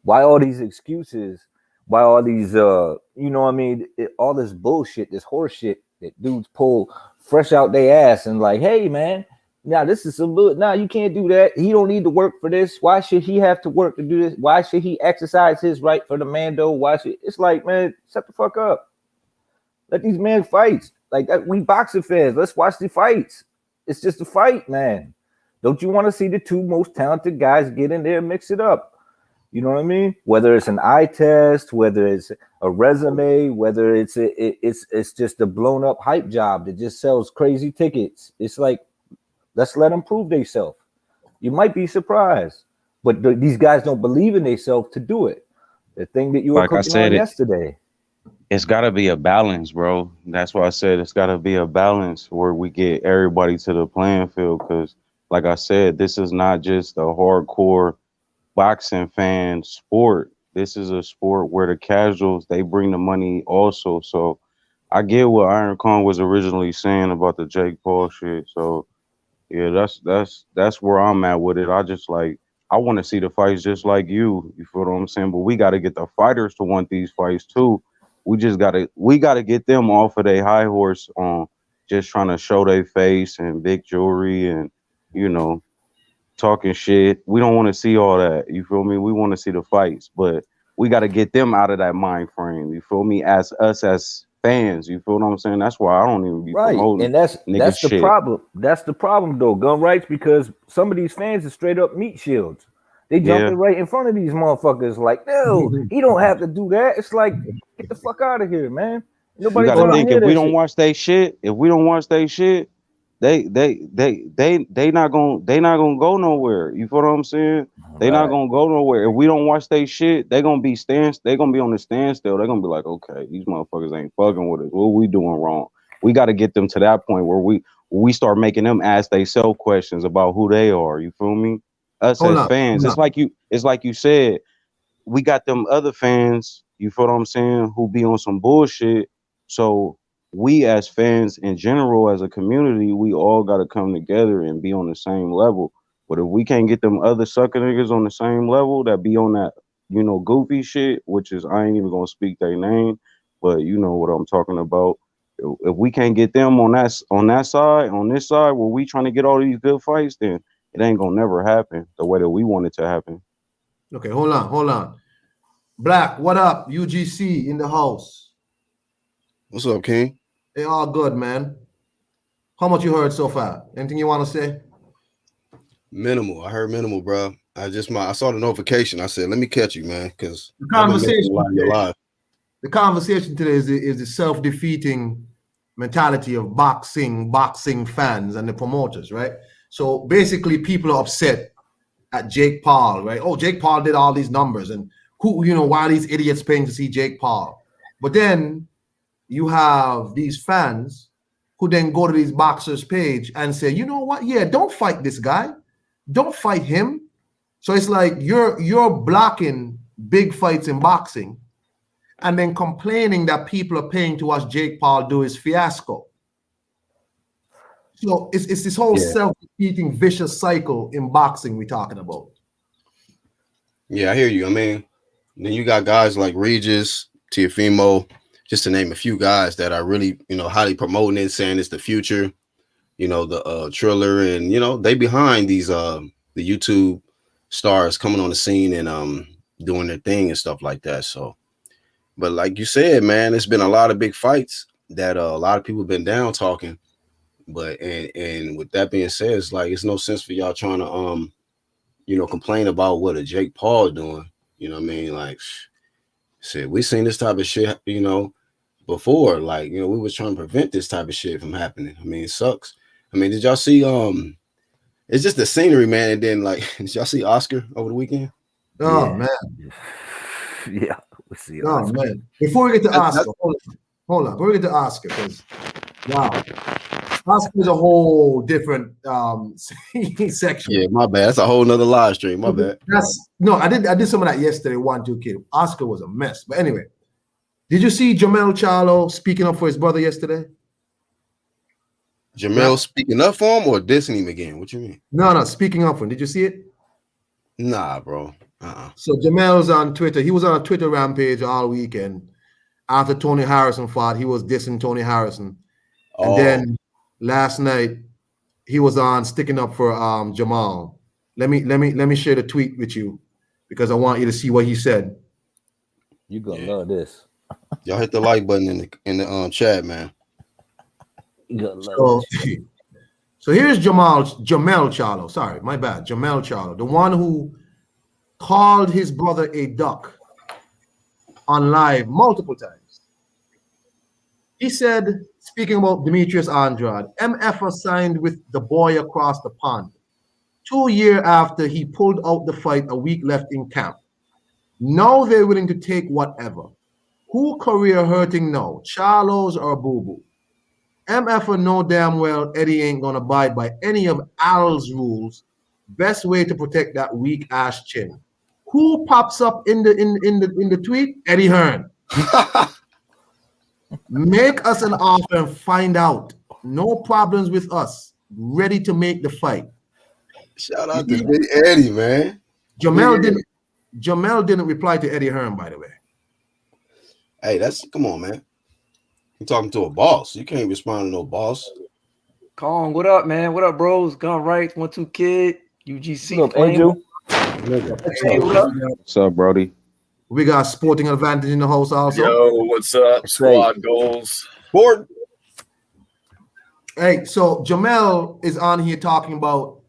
Why all these excuses? Why all these you know what I mean? All this bullshit, this horse shit that dudes pull fresh out their ass and like, hey man, now this is some nah, you can't do that. He don't need to work for this. Why should he have to work to do this? Why should he exercise his right for the Mando? Why should it's like, man, shut the fuck up. Let these men fight. Like that, we boxing fans. Let's watch the fights. It's just a fight, man. Don't you want to see the two most talented guys get in there and mix it up? You know what I mean? Whether it's an eye test, whether it's a resume, whether it's just a blown up hype job that just sells crazy tickets. It's like, let's let them prove themselves. You might be surprised, but these guys don't believe in themselves to do it. The thing that you were cooking on yesterday. It's got to be a balance, bro. That's why I said it's got to be a balance where we get everybody to the playing field. Because, like I said, this is not just a hardcore boxing fan sport. This is a sport where the casuals, they bring the money also. So I get what Iron Khan was originally saying about the Jake Paul shit. So yeah, that's where I'm at with it. I want to see the fights just like you feel what I'm saying? But we got to get the fighters to want these fights too. We gotta get them off of their high horse on just trying to show their face and big jewelry and, you know, talking shit. We don't want to see all that. You feel me? We want to see the fights, but we got to get them out of that mind frame. You feel me? As us as fans, you feel what I'm saying? That's why I don't even be promoting. And that's the shit. problem. That's the problem though, gun rights, because some of these fans are straight up meat shields. They jumping right in front of these motherfuckers like, no, he don't have to do that. It's like, get the fuck out of here, man. Nobody you gotta think if we don't shit. watch they shit, they not gonna go nowhere. You feel what I'm saying? They not gonna go nowhere. If we don't watch they shit, they gonna be on the standstill. They're gonna be like, okay, these motherfuckers ain't fucking with us. What we doing wrong? We gotta get them to that point where we start making them ask they self questions about who they are. You feel me? Us as fans. It's like you said, we got them other fans, you feel what I'm saying, who be on some bullshit. So we as fans in general, as a community, we all got to come together and be on the same level. But if we can't get them other sucker niggas on the same level that be on that, you know, goofy shit, which is, I ain't even gonna speak their name, but you know what I'm talking about. If we can't get them on this side where we trying to get all these good fights, then it ain't gonna never happen the way that we want it to happen. Okay, hold on. Black, what up? UGC in the house. What's up, King? They all good, man. How much you heard so far? Anything you want to say? Minimal. I heard minimal, bro. I saw the notification. I said, let me catch you, man, because the conversation today is the self-defeating mentality of boxing fans and the promoters, right? So basically, people are upset at Jake Paul, right? Oh, Jake Paul did all these numbers, and why are these idiots paying to see Jake Paul? But then you have these fans who then go to these boxers' page and say, you know what? Yeah, don't fight this guy. Don't fight him. So it's like you're blocking big fights in boxing and then complaining that people are paying to watch Jake Paul do his fiasco. So it's this whole self-defeating vicious cycle in boxing we're talking about. Yeah, I hear you. I mean, then you got guys like Regis, Teofimo, just to name a few guys that are really, highly promoting it, saying it's the future. The Triller, and they behind these the YouTube stars coming on the scene and doing their thing and stuff like that. So, but like you said, man, it's been a lot of big fights that a lot of people have been down talking. But and with that being said, it's like it's no sense for y'all trying to complain about what a Jake Paul doing. You know what I mean? Like, shit, we seen this type of shit, before. Like, we was trying to prevent this type of shit from happening. I mean, it sucks. I mean, did y'all see it's just the scenery, man, and then like did y'all see Oscar over the weekend? Oh man. Yeah, we'll see. Oh man. Before we get to Oscar, hold on. Before we get to Oscar, because wow. Oscar is a whole different section. Yeah, my bad. That's a whole nother live stream. My bad. I did some of that yesterday. 1-2 kid. Oscar was a mess. But anyway, Did you see Jamel Charlo speaking up for his brother yesterday? Jamel speaking up for him or dissing him again? What you mean? No, speaking up for him. Did you see it? Nah, bro. So Jamel's on Twitter. He was on a Twitter rampage all weekend. After Tony Harrison fought, he was dissing Tony Harrison. And then last night, he was on sticking up for Jamal. Let me share the tweet with you because I want you to see what he said. You gonna love this. Y'all hit the like button in the chat, man. You gonna love this. So here's Jamel Charlo. Sorry, my bad. Jamel Charlo, the one who called his brother a duck on live multiple times. He said, speaking about Demetrius Andrade, MF signed with the boy across the pond 2 years after he pulled out the fight a week left in camp. Now they're willing to take whatever. Who career hurting now, Charlos or Boo Boo? MF know damn well Eddie ain't gonna abide by any of Al's rules. Best way to protect that weak ass chin. Who pops up in the tweet? Eddie Hearn. Make us an offer and find out. No problems with us. Ready to make the fight. Shout out to Big Eddie, man. Jamel didn't reply to Eddie Hearn, by the way. Hey, come on, man. You're talking to a boss. You can't respond to no boss. Kong, what up, man? What up, bros? Gun Rights, 1-2 Kid, UGC. What's up, Angel? Hey, what up? What's up, Brody? We got Sporting Advantage in the house also. Yo, what's up? Squad goals. Board. Hey, so Jamel is on here talking about,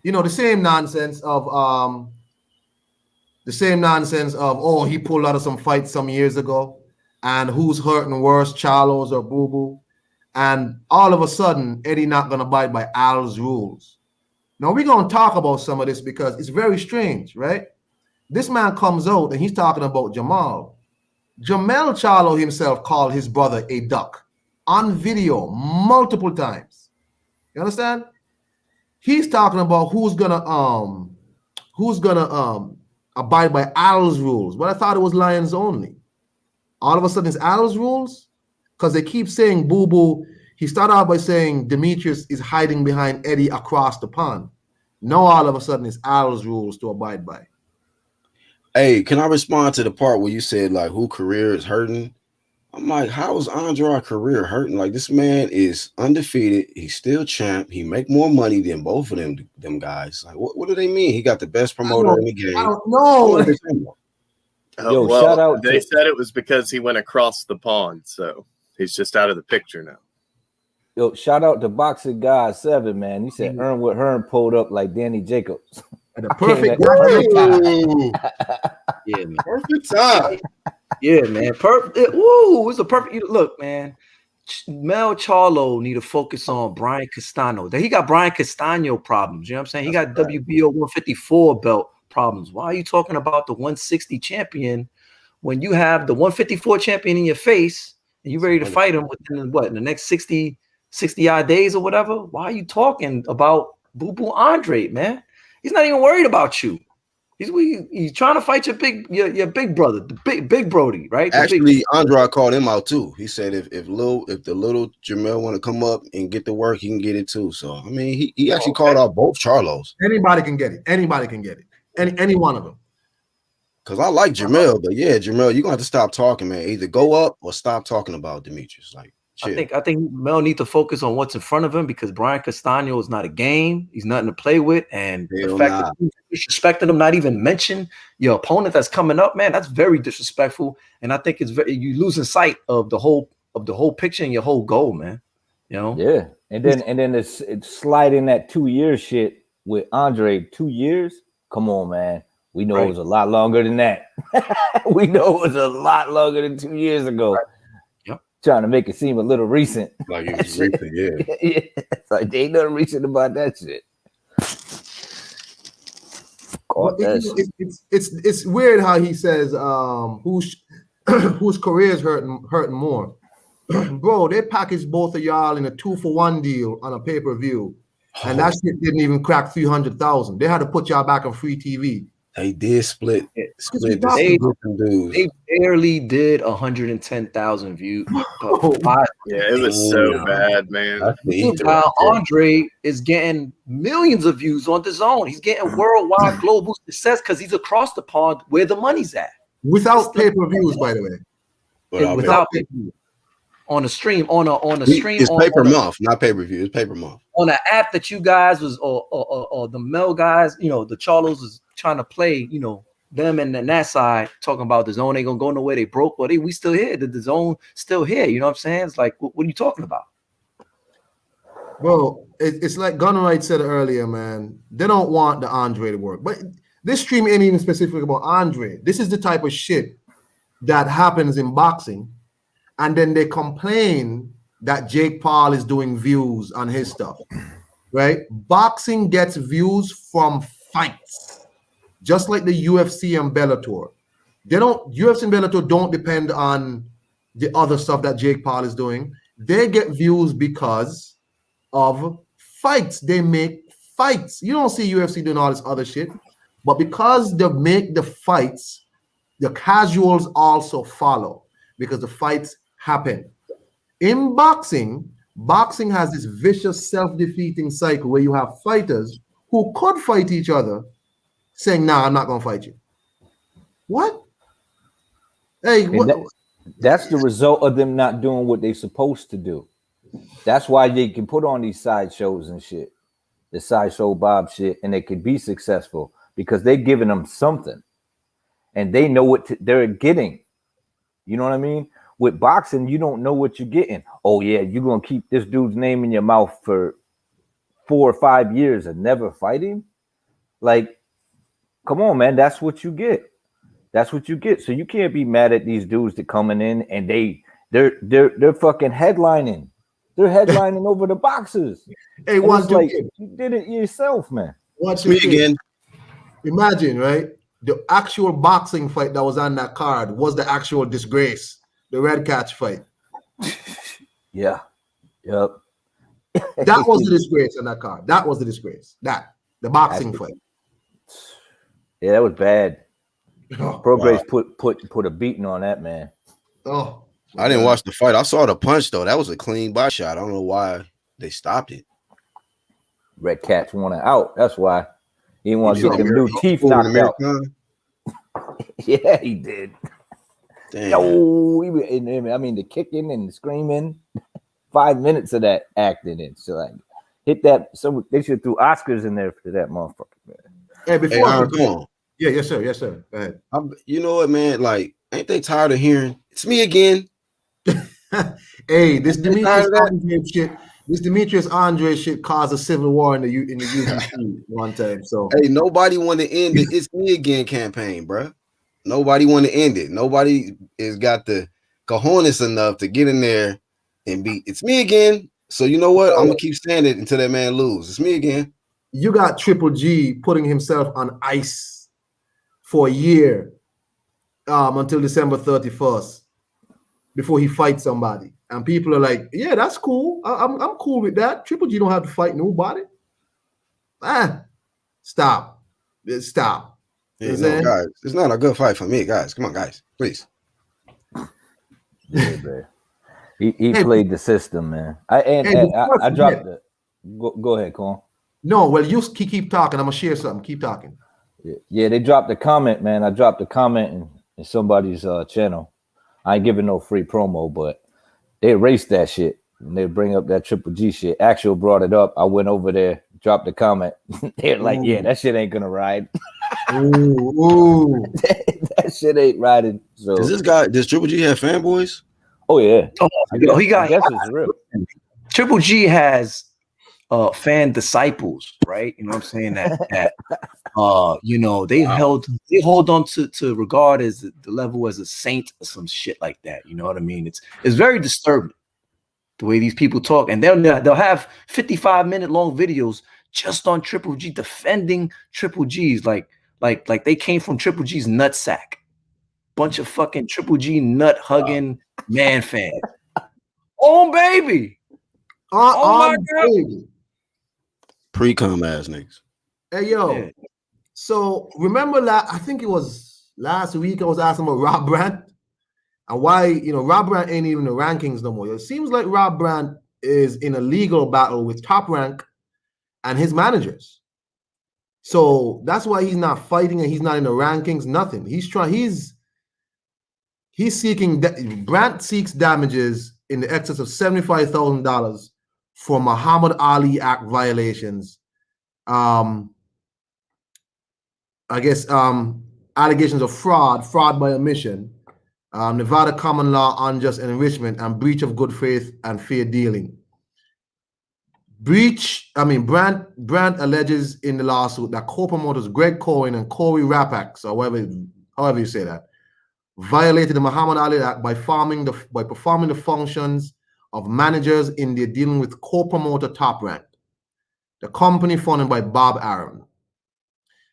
the same nonsense of oh, he pulled out of some fights some years ago, and who's hurting worse, Charlos or Boo Boo, and all of a sudden Eddie not gonna abide by Al's rules. Now we're gonna talk about some of this because it's very strange, right? This man comes out and he's talking about Jamal. Jamel Charlo himself called his brother a duck on video multiple times. You understand? He's talking about who's gonna abide by Al's rules. But I thought it was Lions only. All of a sudden it's Al's rules because they keep saying Boo Boo. He started out by saying Demetrius is hiding behind Eddie across the pond. Now all of a sudden it's Al's rules to abide by. Hey, can I respond to the part where you said like who career is hurting? I'm like, how is Andrade's career hurting? Like this man is undefeated. He's still champ. He make more money than both of them guys. Like, what do they mean? He got the best promoter in the game. I don't know. Yo, shout out they said it was because he went across the pond, so he's just out of the picture now. Yo, shout out to Boxing God 7, man. He said Earn with Hearn pulled up like Danny Jacobs. At the perfect time. Yeah, man. Perfect time. Yeah, man. Woo, it's a perfect look, man. Mel Charlo need to focus on Brian Castano. He got Brian Castano problems. You know what I'm saying? He got WBO 154 belt problems. Why are you talking about the 160 champion when you have the 154 champion in your face and you're ready to fight him within in the next 60 odd days or whatever? Why are you talking about Boo Boo Andrade, man? He's not even worried about you. He's trying to fight your big brother, the big Brody, right? Actually, Andrade called him out too. He said if the little Jamel want to come up and get the work, he can get it too. So I mean, he actually called out both Charlos. Anybody can get it. Anybody can get it. Any one of them. Because I like Jamel, but yeah, Jamel, you're gonna have to stop talking, man. Either go up or stop talking about Demetrius. Like, chill. I think Mel needs to focus on what's in front of him because Brian Castano is not a game. He's nothing to play with, and the fact that you disrespecting him, not even mention your opponent that's coming up, man, that's very disrespectful. And I think you losing sight of the whole picture and your whole goal, man. You know? Yeah, and then it's sliding that 2 year shit with Andre. 2 years. Come on, man. We know it was a lot longer than that. We know it was a lot longer than 2 years ago. Right. Yep. Trying to make it seem a little recent. Like it was recent, yeah. Yeah. It's like they ain't nothing recent about that shit. It's weird how he says whose career is hurting more. Bro, they packaged both of y'all in a 2-for-1 deal on a pay-per-view. And that shit didn't even crack 300,000. They had to put y'all back on free TV. They did split Yeah. split They distribution dudes. they barely did 110,000 views. Oh, Yeah, it was so Damn. bad, man. That's the ether Now right there. Andre is getting millions of views on the zone. He's getting worldwide global success because he's across the pond where the money's at. without pay-per-views, by the way. Without Without pay- on a stream on a pay- stream it's on, pay per on a- month, not pay per view. It's pay per month. on an app that you guys was or the Mel guys, you know, the Charlos was trying to play, you know, them and then that side talking about the zone ain't gonna go nowhere. They broke, but we still here. The zone still here. You know what I'm saying? It's like, what are you talking about? Bro, it's like Gunner Wright said earlier, man. They don't want the Andre to work. But this stream ain't even specific about Andre. This is the type of shit that happens in boxing. And then they complain that Jake Paul is doing views on his stuff, right? Boxing gets views from fights, just like the UFC and Bellator. UFC and Bellator don't depend on the other stuff that Jake Paul is doing. They get views because of fights. They make fights. You don't see UFC doing all this other shit, but because they make the fights, the casuals also follow because the fights happen. In boxing has this vicious self-defeating cycle where you have fighters who could fight each other saying, nah, I'm not going to fight you. What? Hey, what? That's the result of them not doing what they're supposed to do. That's why they can put on these sideshows and shit, the sideshow Bob shit, and they can be successful because they're giving them something and they know what they're getting. You know what I mean? With boxing, you don't know what you're getting. Oh, yeah, you're going to keep this dude's name in your mouth for 4 or 5 years and never fight him? Like, come on, man. That's what you get. That's what you get. So you can't be mad at these dudes that coming in and they're fucking headlining. They're headlining over the boxers. Hey, And one, it's two, like, kid. you did it yourself, man. One, It's two, me kid. again. Imagine, right? The actual boxing fight that was on that card was the actual disgrace. The red catch fight. Yeah. Yep. That was the disgrace on that card. That was the disgrace. The boxing fight. Yeah, that was bad. Oh, Pro Grace put a beating on that man. oh, I didn't watch the fight. I saw the punch though. That was a clean body shot. I don't know why they stopped it. Red Cats wanted out. That's why he didn't want to You get saw them Amir- new teeth over knocked Amir out. Khan? Yeah, he did. Damn. No, I mean the kicking and the screaming. 5 minutes of that acting in. So like hit that. So they should threw Oscars in there for that motherfucker, man. Hey, Hey, before Aaron, come on. Yeah, yes, sir. Yes, sir. Go ahead. You know what, man? Like, ain't they tired of hearing it's me again? Hey, this Ain't they tired Demetrius of that? Andre shit. This Demetrius Andre shit caused a civil war in the UFC one time. So Hey, nobody want to end the "It's Me Again" campaign, bro. Nobody want to end it. Nobody has got the cojones enough to get in there and be "It's me again." So you know what? I'm gonna keep saying it until that man loses. It's me again. you got Triple G putting himself on ice for a year until December 31st before he fights somebody. And people are like, yeah, that's cool. I'm cool with that. Triple G don't have to fight nobody. Stop. Stop. Yeah, Is no, it? guys, it's not a good fight for me, guys. Come on, guys, please. Yeah, man. He Hey, played the system, man. I before I dropped forget. it. Go ahead, Con. No, well, you keep talking. I'm gonna share something. Keep talking. Yeah, they dropped a comment, man. I dropped a comment in somebody's channel. I ain't giving no free promo, but they erased that shit. And they bring up that Triple G shit. Actual brought it up. I went over there, dropped a comment. They're like, yeah, that shit ain't gonna ride. Ooh. That shit ain't riding. So Does Triple G have fanboys? oh yeah. Oh, I guess it's real. Triple G has fan disciples, right? You know what I'm saying? That you know, they hold on to regard as the level as a saint or some shit like that. You know what I mean? It's very disturbing the way these people talk, and they'll have 55-minute long videos just on Triple G defending Triple G's like they came from Triple G's nutsack. Bunch of fucking Triple G nut hugging man fans. Oh baby. Oh my God. Baby. Pre-com ass niggas. Hey yo. Yeah. So remember I think it was last week I was asking about Rob Brandt and why Rob Brandt ain't even in the rankings no more. It seems like Rob Brandt is in a legal battle with Top Rank and his managers. So that's why he's not fighting and he's not in the rankings. Nothing. He's seeking. Brandt seeks damages in the excess of $75,000 for Muhammad Ali Act violations. Allegations of fraud by omission, Nevada common law, unjust enrichment, and breach of good faith and fair dealing. Brandt alleges in the lawsuit that co-promoters Greg Cohen and Corey Rapax, or however you say that, violated the Muhammad Ali Act by performing the functions of managers in their dealing with co-promoter Top Rank, the company funded by Bob Arum.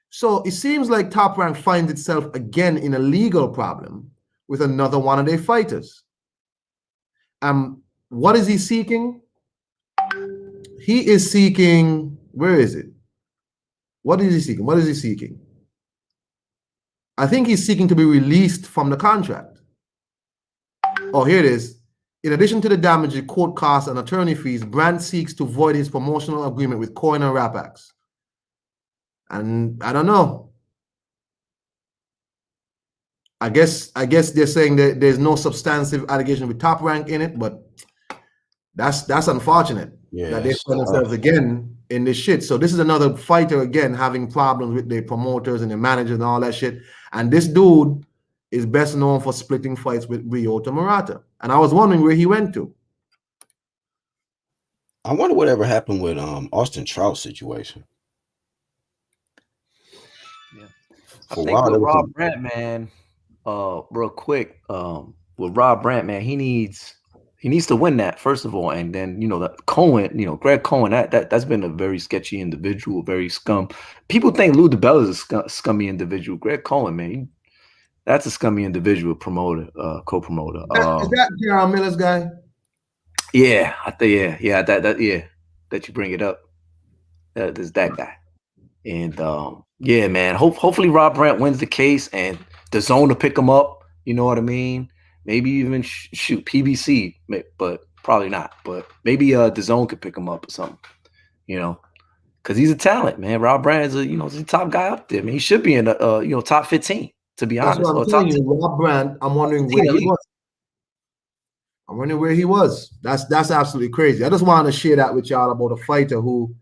So it seems like Top Rank finds itself again in a legal problem with another one of their fighters. What is he seeking? He is seeking, where is it? What is he seeking? I think he's seeking to be released from the contract. Oh, here it is. In addition to the damage, court costs, and attorney fees, Brandt seeks to void his promotional agreement with Cohen and Rapax. And I don't know. I guess they're saying that there's no substantive allegation with Top Rank in it, but that's unfortunate that they find themselves again in this shit. So this is another fighter again having problems with their promoters and their managers and all that shit. And this dude is best known for splitting fights with Ryota Murata. And I was wondering where he went to. I wonder whatever happened with Austin Trout's situation. Yeah. I think with Rob Brandt, man, real quick, with Rob Brandt, man, he needs to win that first of all, and then that Cohen, Greg Cohen, that's been a very sketchy individual, very scum. People think Lou DiBella is a scummy individual. Greg Cohen, man, that's a scummy individual promoter, co-promoter. Is that J.R. Miller's guy? Yeah, I think that you bring it up. There's that guy, and yeah, man. Hopefully Rob Brandt wins the case and the zone to pick him up. You know what I mean? Maybe even shoot PBC, but probably not. But maybe the zone could pick him up or something. Because he's a talent, man. Rob Brandt is he's a top guy up there. I mean, he should be in the top 15. To be honest, that's what I'm telling you. Rob Brandt. I'm wondering where he was. I'm wondering where he was. That's absolutely crazy. I just wanted to share that with y'all about a fighter who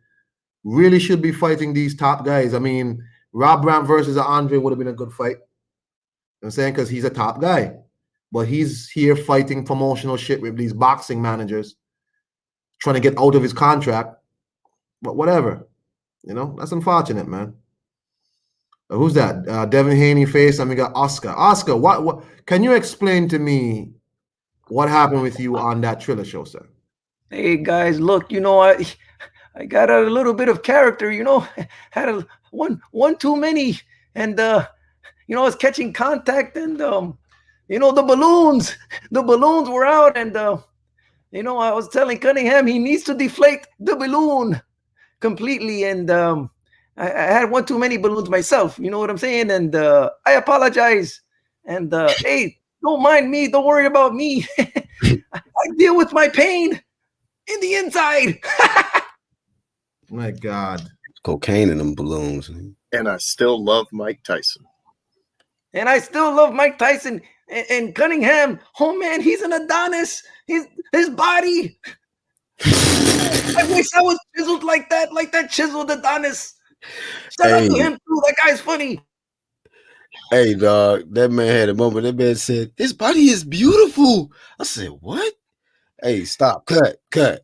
really should be fighting these top guys. I mean, Rob Brandt versus Andre would have been a good fight. I'm saying, because he's a top guy, but he's here fighting promotional shit with these boxing managers, trying to get out of his contract. But whatever, that's unfortunate, man. Who's that? Devin Haney face, and we got Oscar. Oscar, what? Can you explain to me what happened with you on that Triller show, sir? Hey guys, look, I got a little bit of character, had a one too many, and I was catching contact, and the balloons were out, and I was telling Cunningham he needs to deflate the balloon completely, and I had one too many balloons myself, you know what I'm saying? And I apologize, and hey, don't mind me, don't worry about me. I deal with my pain in the inside. My God. Cocaine in them balloons. And I still love Mike Tyson. And Cunningham, oh man, he's an Adonis. His body. I wish I was chiseled like that chiseled Adonis. Shout out to him too. That guy's funny. Hey, dog, that man had a moment. That man said, his body is beautiful. I said, what? Hey, stop. Cut.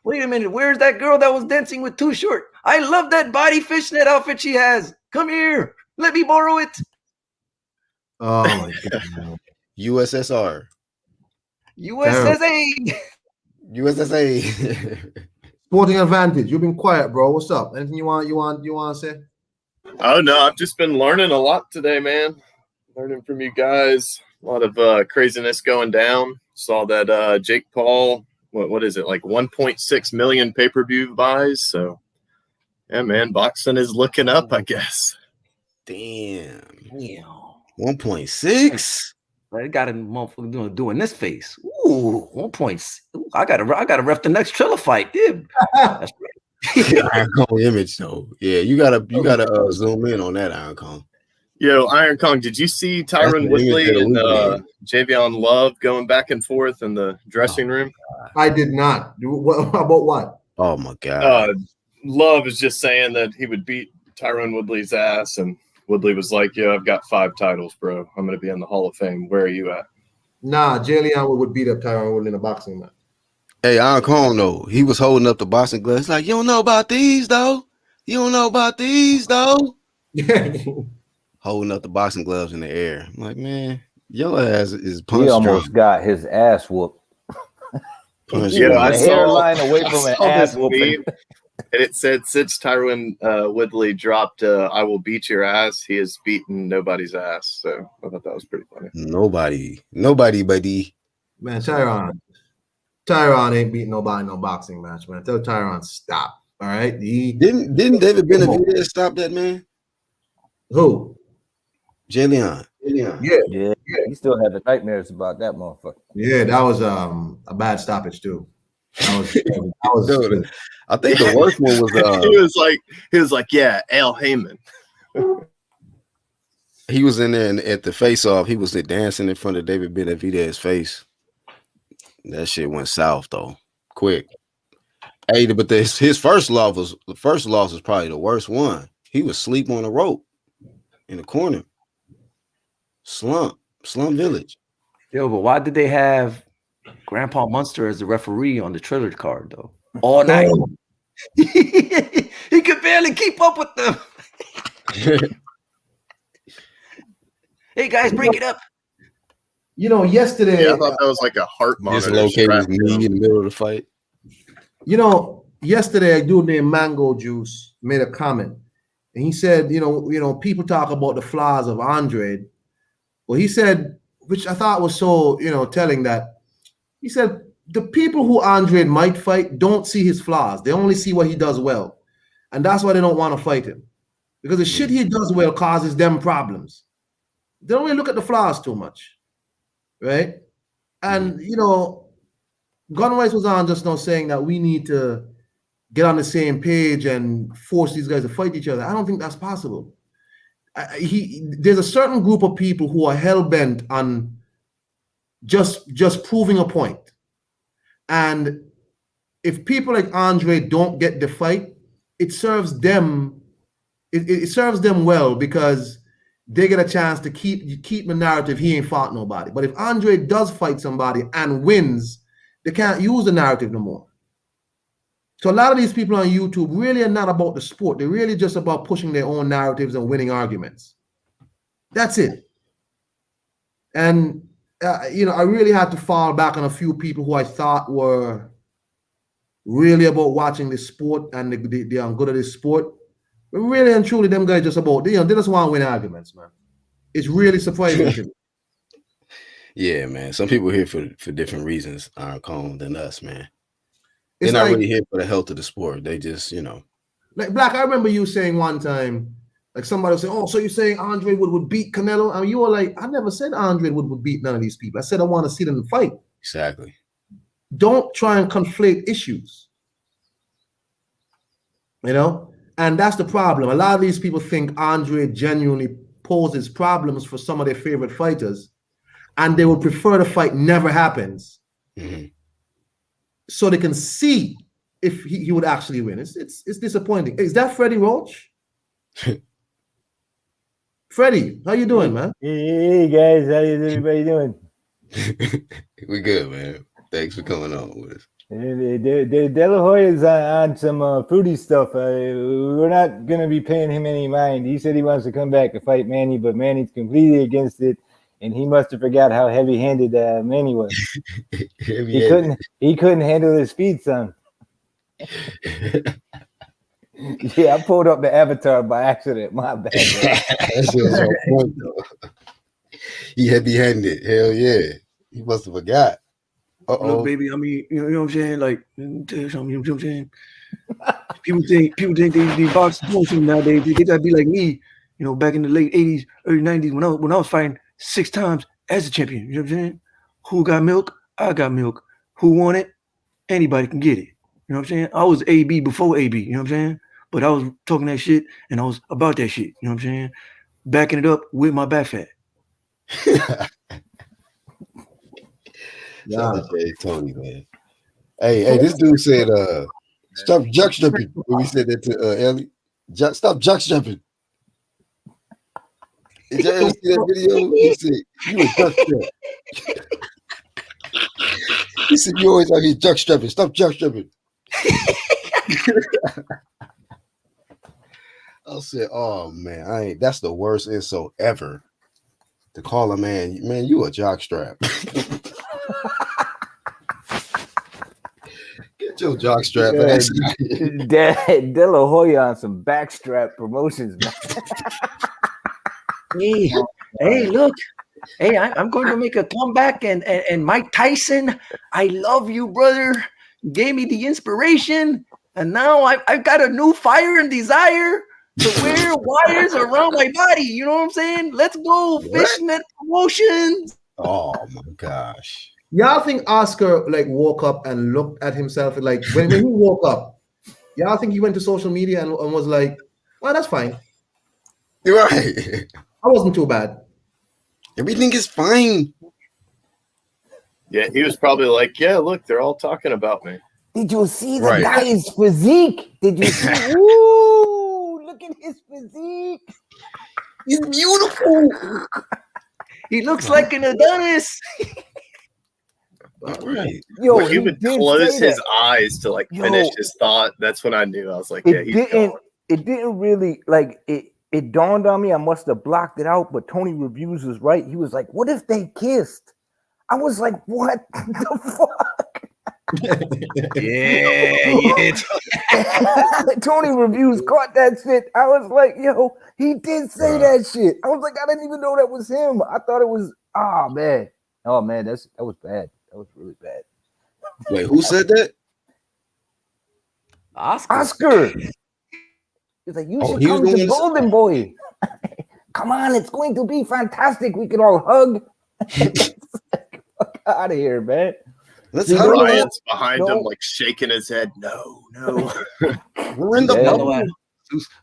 Wait a minute. Where's that girl that was dancing with Too Short? I love that body fishnet outfit she has. Come here. Let me borrow it. Oh, my God. USSR. USSA. Sporting Advantage. You've been quiet, bro. What's up? Anything you want to say? Oh no, I've just been learning a lot today, man. Learning from you guys. A lot of craziness going down. Saw that Jake Paul, what is it, like 1.6 million pay-per-view buys? So yeah, man, boxing is looking up, I guess. Damn. 1.6. 1.6. I got a motherfucker doing this face. Ooh, 1.6. I gotta ref the next Triller fight. Yeah, that's right. Iron Kong image though. Yeah, you gotta zoom in on that Iron Kong. Yo, Iron Kong, did you see Tyron Woodley and Javion Love going back and forth in the dressing room? I did not. About what? Oh my god. Love is just saying that he would beat Tyron Woodley's ass, and Woodley was like, "Yo, I've got 5 titles, bro. I'm gonna be in the Hall of Fame. Where are you at?" Nah, Jalen would beat up Tyron Woodley in a boxing match. Hey, Iron Kong though, he was holding up the boxing gloves. He's like, you don't know about these though. You don't know about these though. Holding up the boxing gloves in the air. I'm like, man, your ass is punch He almost drunk. got his ass whooped. Punch Yeah, drunk. I The saw hairline away from I an saw ass this whooping. meme, and it said, since Tyron Woodley dropped "I will beat your ass," he has beaten nobody's ass. So I thought that was pretty funny. Nobody, buddy. Man, Tyron ain't beating nobody in no boxing match, man. Tell Tyron stop. All right. Didn't David Benavidez stop that man? Who? Jalen. Yeah. He still had the nightmares about that motherfucker. Yeah, that was a bad stoppage too. That was Dude, I think the worst one was he was like, yeah, Al Heyman. he was in there and at the face off, he was dancing in front of David Benavidez's face. That shit went south though, quick. Hey, but his first loss was probably the worst one. He was asleep on a rope in the corner. Slump Village. Yo, but why did they have Grandpa Munster as the referee on the Triller card though? All night. He could barely keep up with them. Hey guys, break it up. You know, yesterday. Yeah, I thought that was like a heart monitor. Dislocated his knee in the middle of the fight. You know, yesterday a dude named Mango Juice made a comment, and he said, you know, people talk about the flaws of Andre. Well, he said, which I thought was so, telling, that he said the people who Andre might fight don't see his flaws. They only see what he does well, and that's why they don't want to fight him, because the shit he does well causes them problems. They don't really look at the flaws too much, right? And Gunwise was on just now saying that we need to get on the same page and force these guys to fight each other. I don't think that's possible. There's a certain group of people who are hell-bent on just proving a point. And if people like Andre don't get the fight, it serves them. It serves them well, because they get a chance to keep the narrative he ain't fought nobody. But if Andre does fight somebody and wins, they can't use the narrative no more. So a lot of these people on YouTube really are not about the sport. They're really just about pushing their own narratives and winning arguments. That's it. And, I really had to fall back on a few people who I thought were really about watching this sport and they are good at this sport. But really and truly, them guys just about, they just want to win arguments, man. It's really surprising to me. Yeah, man. Some people here for different reasons, Iron Kong, than us, man. It's They're not like, really here for the health of the sport. They just, like Black, I remember you saying one time, like somebody would say, oh, so you're saying Andre would beat Canelo? I mean, you were like, I never said Andre would beat none of these people. I said I want to see them fight. Exactly. Don't try and conflate issues. And that's the problem. A lot of these people think Andre genuinely poses problems for some of their favorite fighters, and they would prefer the fight never happens, so they can see if he would actually win. It's disappointing. Is that Freddie Roach? Freddie, how you doing, man? Hey guys, how is everybody doing? We good, man. Thanks for coming on with us. De La Hoya's on some fruity stuff. We're not going to be paying him any mind. He said he wants to come back to fight Manny, but Manny's completely against it, and he must have forgot how heavy-handed Manny was. He couldn't handle his speed, son. Yeah, I pulled up the avatar by accident. My bad. That shit was on point, though. He heavy-handed. Hell yeah. He must have forgot. Look, baby, I mean, you know what I'm saying? Like, tell you something, you know what I'm saying? People think these boxers doing something nowadays. They gotta be like me. back in the late 80s, early 90s, when I was fighting 6 times as a champion. You know what I'm saying? Who got milk? I got milk. Who want it? Anybody can get it. You know what I'm saying? I was AB before AB. You know what I'm saying? But I was talking that shit, and I was about that shit. You know what I'm saying? Backing it up with my back fat. Shout out to Jay Tony, man. Hey, this dude said, stop jockstrapping. When we said that to Ellie, stop jockstrapping. Did you ever see that video? He said, you a jockstrap. He said, you always out here jockstrapping. Stop jockstrapping. I said, oh man, that's the worst insult ever. To call a man, you a jockstrap. Get your jockstrap ass. De La Hoya on some backstrap promotions, man. Hey, look. Hey, I'm going to make a comeback, and Mike Tyson, I love you, brother. Gave me the inspiration, and now I've got a new fire and desire to wear wires around my body. You know what I'm saying? Let's go, Fishnet Promotions. Oh my gosh. Y'all think Oscar like woke up and looked at himself like when he woke up? Y'all think he went to social media and was like, "Well, that's fine. You're right. I wasn't too bad. Everything is fine." Yeah, he was probably like, "Yeah, look, they're all talking about me." Did you see the guy's physique? Did you see? Woo! Look at his physique. He's beautiful. He looks like an Adonis. Right. Yo, when he would close his eyes to like finish his thought, that's when I knew. I was like, yeah, he's gone. It didn't really like it. It dawned on me. I must have blocked it out, but Tony Reviews was right. He was like, "What if they kissed?" I was like, "What the fuck?" Yeah. Tony Reviews caught that shit. I was like, "Yo, he did say that shit." I was like, "I didn't even know that was him. I thought it was." Oh man, that was bad. That was really bad. Wait, who said that? Oscar. He's like, "You should come to Golden Boy. Come on, it's going to be fantastic. We could all hug." Fuck out of here, man. Let's hug. Ryan's behind him, like shaking his head. No. We're in the bubble.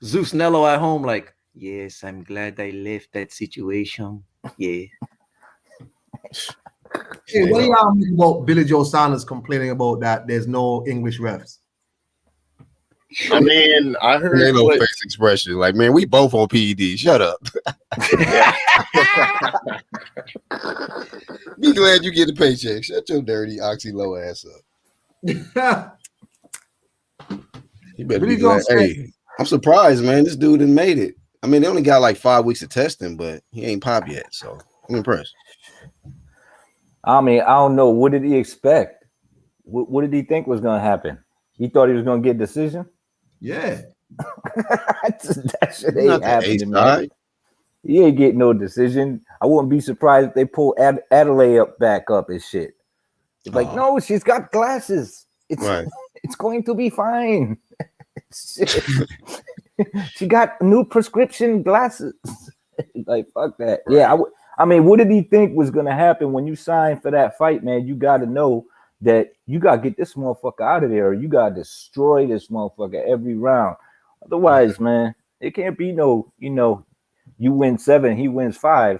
Zeus Nello at home, like, yes, I'm glad I left that situation. Yeah. Hey, what do y'all think about Billy Joe Saunders complaining about that there's no English refs? I mean, I heard there ain't no face expression. Like, man, we both on PED. Shut up. Be glad you get the paycheck. Shut your dirty oxy low ass up. You better be glad. Hey, I'm surprised, man. This dude done made it. I mean, they only got like 5 weeks of testing, but he ain't pop yet. So I'm impressed. I mean, I don't know. What did he expect? What did he think was going to happen? He thought he was going to get a decision? Yeah. That shit ain't happening, man. He ain't getting no decision. I wouldn't be surprised if they pull Adelaide back up and shit. It's like, no, she's got glasses. It's going to be fine. She got new prescription glasses. Like, fuck that. Right. Yeah, I mean, what did he think was going to happen when you signed for that fight, man? You got to know that you got to get this motherfucker out of there, or you got to destroy this motherfucker every round. Otherwise, man, it can't be no, you win 7, he wins 5.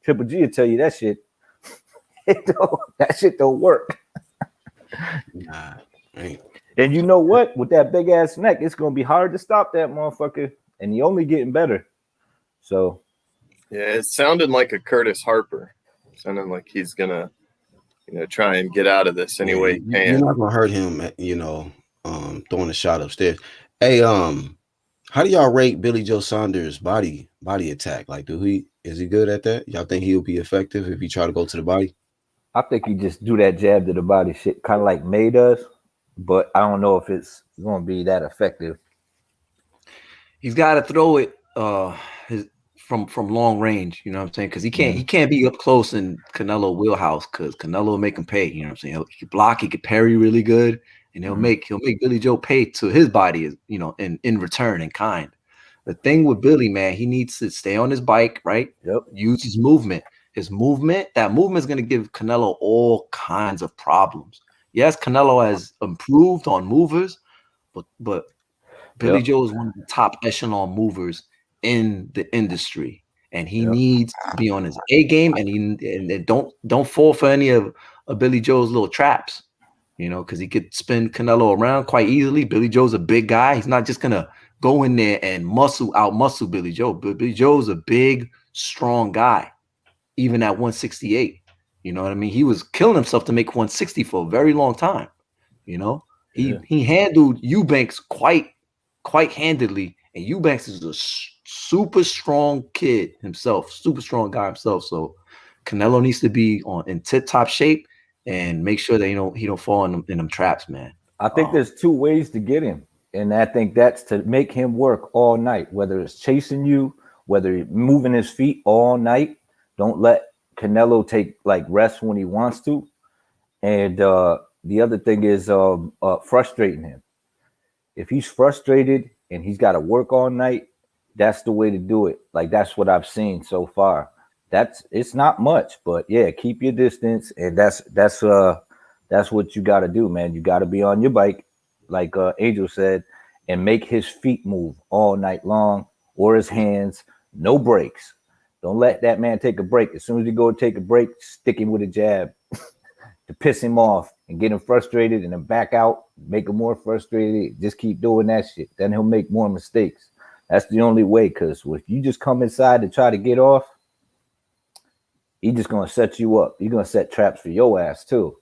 Triple G will tell you that shit. That shit don't work. Nah, ain't. And you know what? With that big ass neck, it's going to be hard to stop that motherfucker. And he only getting better. So. Yeah, it sounded like a Curtis Harper. It sounded like he's going to, try and get out of this any way he can. You're not going to hurt him, throwing a shot upstairs. Hey, how do y'all rate Billy Joe Saunders' body attack? Like, is he good at that? Y'all think he'll be effective if he try to go to the body? I think he just do that jab to the body shit, kind of like May does. But I don't know if it's going to be that effective. He's got to throw it from long range, you know what I'm saying? Because he can't be up close in Canelo wheelhouse, because Canelo will make him pay. You know what I'm saying? He can block, he can parry really good, and he'll make Billy Joe pay to his body, in return in kind. The thing with Billy, man, he needs to stay on his bike, right? Yep. Use his movement. That movement is going to give Canelo all kinds of problems. Yes, Canelo has improved on movers, but Billy Joe is one of the top echelon movers in the industry, and he needs to be on his A game, and don't fall for any of Billy Joe's little traps, because he could spin Canelo around quite easily. Billy Joe's a big guy. He's not just gonna go in there and out muscle Billy Joe. But Billy Joe's a big, strong guy, even at 168. You know what I mean? He was killing himself to make 160 for a very long time. He handled Eubanks quite handedly, and Eubanks is a super strong kid himself, super strong guy himself. So Canelo needs to be in tip-top shape and make sure that he don't fall in them traps, man. I think there's two ways to get him, and I think that's to make him work all night, whether it's chasing you, whether he's moving his feet all night. Don't let Canelo take rest when he wants to, and the other thing is frustrating him. If he's frustrated and he's got to work all night, that's the way to do it. That's what I've seen so far. It's not much, but yeah, keep your distance, and that's what you got to do, man. You got to be on your bike, like Angel said, and make his feet move all night long, or his hands. No breaks. Don't let that man take a break. As soon as you go take a break, stick him with a jab to piss him off and get him frustrated, and then back out, make him more frustrated. Just keep doing that shit. Then he'll make more mistakes. That's the only way, because if you just come inside to try to get off, he's just going to set you up. He's going to set traps for your ass too.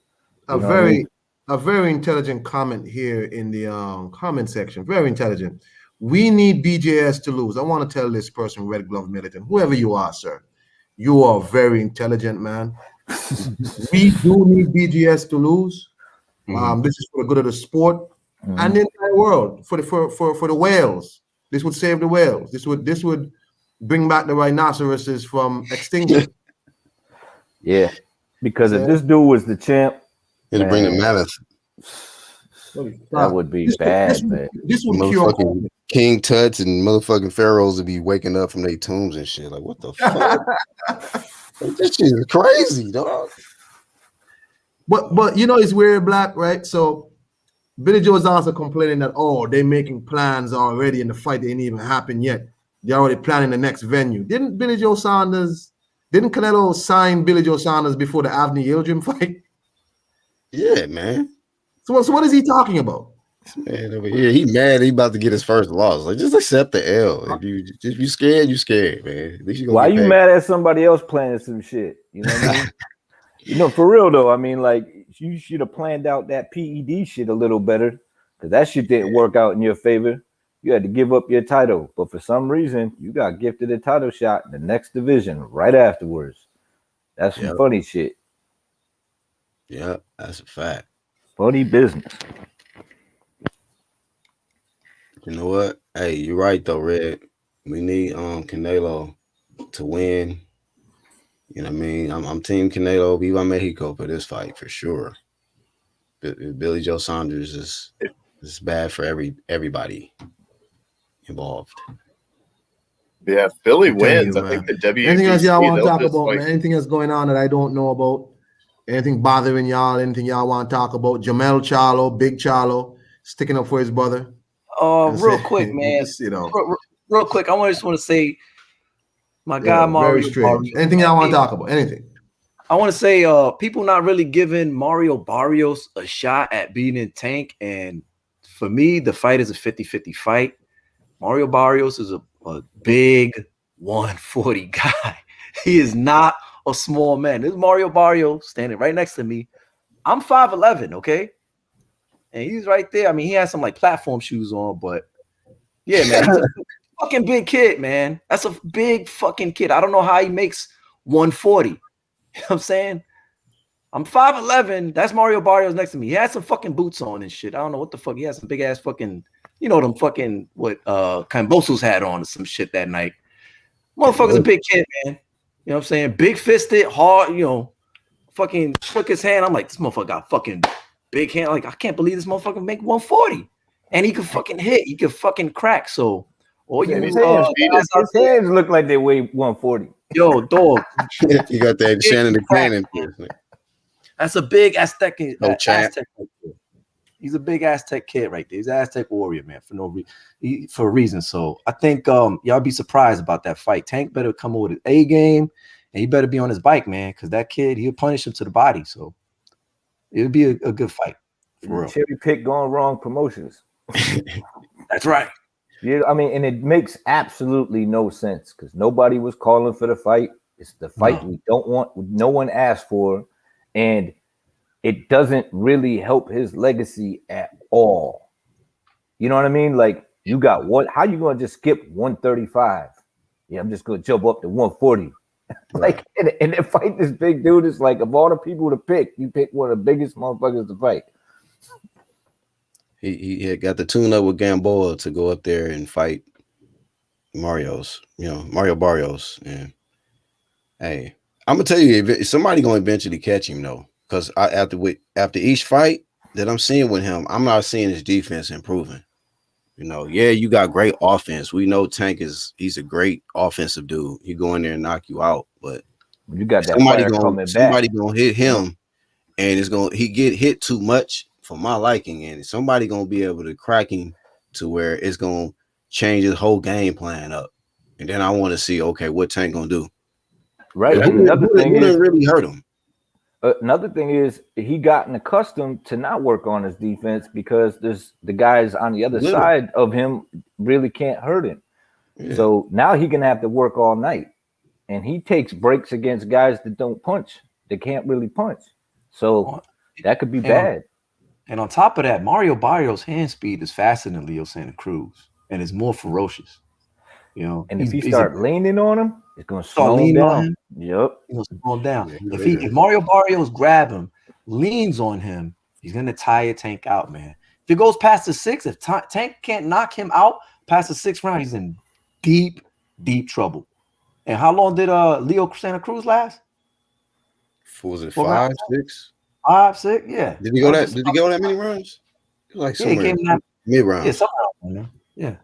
A very intelligent comment here in the comment section. Very intelligent. We need BJS to lose. I want to tell this person, Red Glove Militant, whoever you are, sir, you are very intelligent, man. We do need BGS to lose. This is for the good of the sport and the entire world. For the whales, this would save the whales. This would bring back the rhinoceroses from extinction. Yeah, because if this dude was the champ, it'd bring the mammoth. That would be bad, man. This would cure King Tuts and motherfucking pharaohs would be waking up from their tombs and shit. Like, what the fuck? This shit is crazy, dog. But it's weird, Black, right? So Billy Joe's also complaining that they're making plans already and the fight didn't even happen yet. They're already planning the next venue. Didn't Canelo sign Billy Joe Saunders before the Avni Yildirim fight? Yeah, man. So what is he talking about? Man over here, he mad. He about to get his first loss. Like, just accept the L. If you scared, you scared, man. At least you why you mad at somebody else planning some shit? You know what I mean? For real though. I mean, you should have planned out that PED shit a little better, because that shit didn't work out in your favor. You had to give up your title, but for some reason, you got gifted a title shot in the next division right afterwards. That's some funny shit. Yeah, that's a fact. Funny business. You know what? Hey, you're right though, Red. We need Canelo to win. You know what I mean? I'm Team Canelo, Viva Mexico for this fight for sure. Billy Joe Saunders is bad for everybody involved. Yeah, if Billy wins, you, I think the WBC. Anything else y'all want to talk about, man? Anything else going on that I don't know about? Anything bothering y'all? Anything y'all want to talk about? Jamel Charlo, Big Charlo, sticking up for his brother. Real quick, man. Real quick, I just want to say, my guy Mario. Very strange. Anything y'all want to talk about? Anything? I want to say, people not really giving Mario Barrios a shot at beating Tank, and for me, the fight is a 50-50 fight. Mario Barrios is a big 140 guy. He is not a small man. This is Mario Barrios standing right next to me. I'm 5'11", okay? And he's right there. I mean, he has some platform shoes on, but yeah, man, he's a fucking big kid, man. That's a big fucking kid. I don't know how he makes 140. You know what I'm saying? I'm 5'11". That's Mario Barrios next to me. He has some fucking boots on and shit. I don't know what the fuck. He has some big ass fucking, them fucking what Cambosos had on or some shit that night. Motherfucker's a big kid, man. You know what I'm saying? Big fisted, hard, fucking shook his hand. I'm like, this motherfucker got fucking big hand. Like, I can't believe this motherfucker make 140. And he could fucking hit. He could fucking crack. So All Yeah, you his hands, guys out his there, hands look like they weigh 140. yo, dog. You got that Shannon the Cannon. That's a big Aztec. No champ. Aztec right there. He's a big Aztec kid right there. He's an Aztec warrior, man, for no reason. For a reason. So I think y'all be surprised about that fight. Tank better come over with his A game, and he better be on his bike, man, because that kid, he'll punish him to the body. So it'll be a good fight. For real. Cherry pick going wrong promotions. That's right. Yeah, I mean, and it makes absolutely no sense because nobody was calling for the fight. It's the fight we don't want. No one asked for, and it doesn't really help his legacy at all. You know what I mean? Like, you got what? How you gonna just skip 135? Yeah, I'm just gonna jump up to 140. Like, and then fight this big dude. It's like, of all the people to pick, you pick one of the biggest motherfuckers to fight. He had got the tune up with Gamboa to go up there and fight Mario Barrios. And hey, I'm gonna tell you, if somebody gonna eventually catch him though, because after each fight that I'm seeing with him, I'm not seeing his defense improving. You know, yeah, you got great offense. We know Tank he's a great offensive dude. He go in there and knock you out, but you got that somebody gonna hit him, and he get hit too much for my liking, and somebody gonna be able to crack him to where it's gonna change his whole game plan up. And then I want to see, okay, what Tank gonna do? Right. Who didn't really hurt him? Another thing is he gotten accustomed to not work on his defense because there's the guys on the other side of him really can't hurt him. Yeah. So now he gonna have to work all night, and he takes breaks against guys that don't punch. They can't really punch. So that could be bad. And on top of that, Mario Barrios' hand speed is faster than Leo Santa Cruz, and is more ferocious. You know, and if he start leaning on him, it's gonna slow him down. on him. Yep, he's gonna slow him down. If Mario Barrios grab him, leans on him, he's gonna tire Tank out, man. If it goes past the 6, if Tank can't knock him out past the 6th round, he's in deep trouble. And how long did Leo Santa Cruz last? Was it 5, 6? 5, 6, yeah. Did he go that many runs? Like somewhere mid round. Yeah, somewhere. Yeah.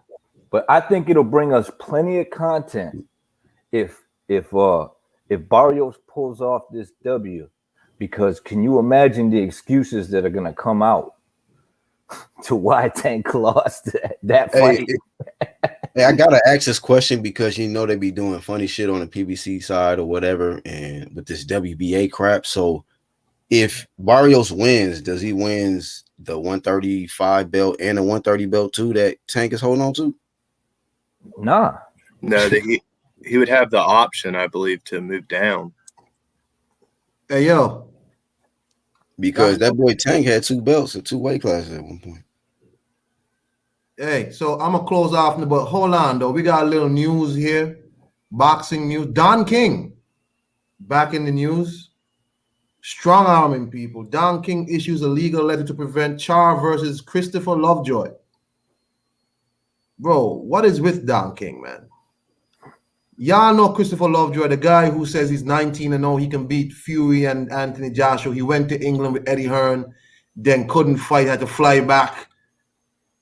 But I think it'll bring us plenty of content if Barrios pulls off this W, because can you imagine the excuses that are gonna come out to why Tank lost that fight? Hey, I gotta ask this question because you know they be doing funny shit on the PBC side or whatever, and with this WBA crap. So if Barrios wins, does he wins the 135 belt and the 130 belt too that Tank is holding on to? Nah. No, he would have the option, I believe, to move down. Hey, yo. Because that boy Tank had 2 belts and 2 weight classes at one point. Hey, so I'm going to close off, but hold on, though. We got a little news here. Boxing news. Don King back in the news. Strong arming people. Don King issues a legal letter to prevent Char versus Christopher Lovejoy. Bro, what is with Don King, man? Y'all know Christopher Lovejoy, the guy who says he's 19-0, he can beat Fury and Anthony Joshua. He went to England with Eddie Hearn, then couldn't fight, had to fly back.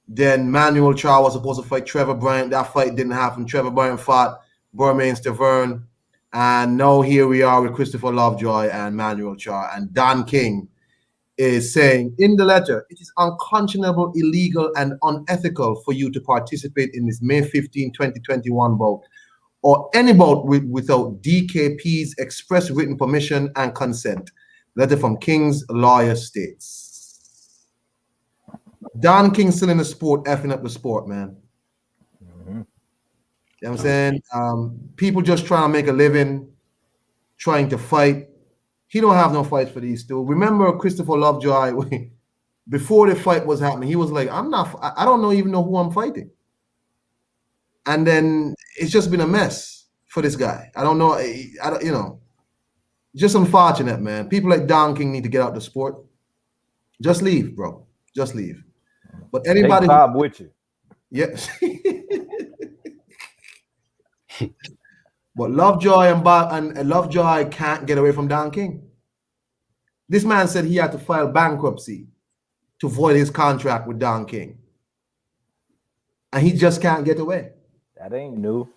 Then Manuel Char was supposed to fight Trevor Bryant. That fight didn't happen. Trevor Bryant fought Bermain Stavern. And now here we are with Christopher Lovejoy and Manuel Char. And Don King is saying in the letter, it is unconscionable, illegal, and unethical for you to participate in this May 15, 2021 bout or any bout without DKP's express written permission and consent. Letter from King's lawyer states. Don King still in the sport, effing up the sport, man. You know what I'm saying? People just trying to make a living, trying to fight. He don't have no fights for these two. Remember Christopher Lovejoy, before the fight was happening, he was like, I don't even know who I'm fighting. And then it's just been a mess for this guy. I don't know, just unfortunate, man. People like Don King need to get out the sport. Just leave, bro. Just leave. But anybody, take Bob with you. Yes. But Lovejoy and Lovejoy can't get away from Don King. This man said he had to file bankruptcy to void his contract with Don King. And he just can't get away. That ain't new.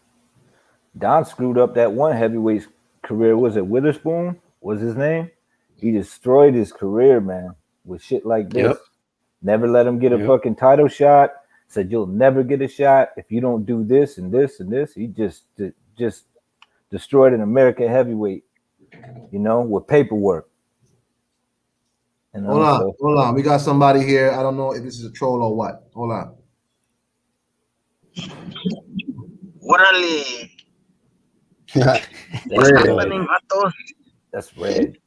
Don screwed up that one heavyweight's career. Was it Witherspoon? Was his name? He destroyed his career, man, with shit like this. Yep. Never let him get a Yep. fucking title shot. Said you'll never get a shot if you don't do this and this and this. He just destroyed an American heavyweight, you know, with paperwork. You know, Hold on. We got somebody here. I don't know if this is a troll or what. Hold on. Órale. That's red.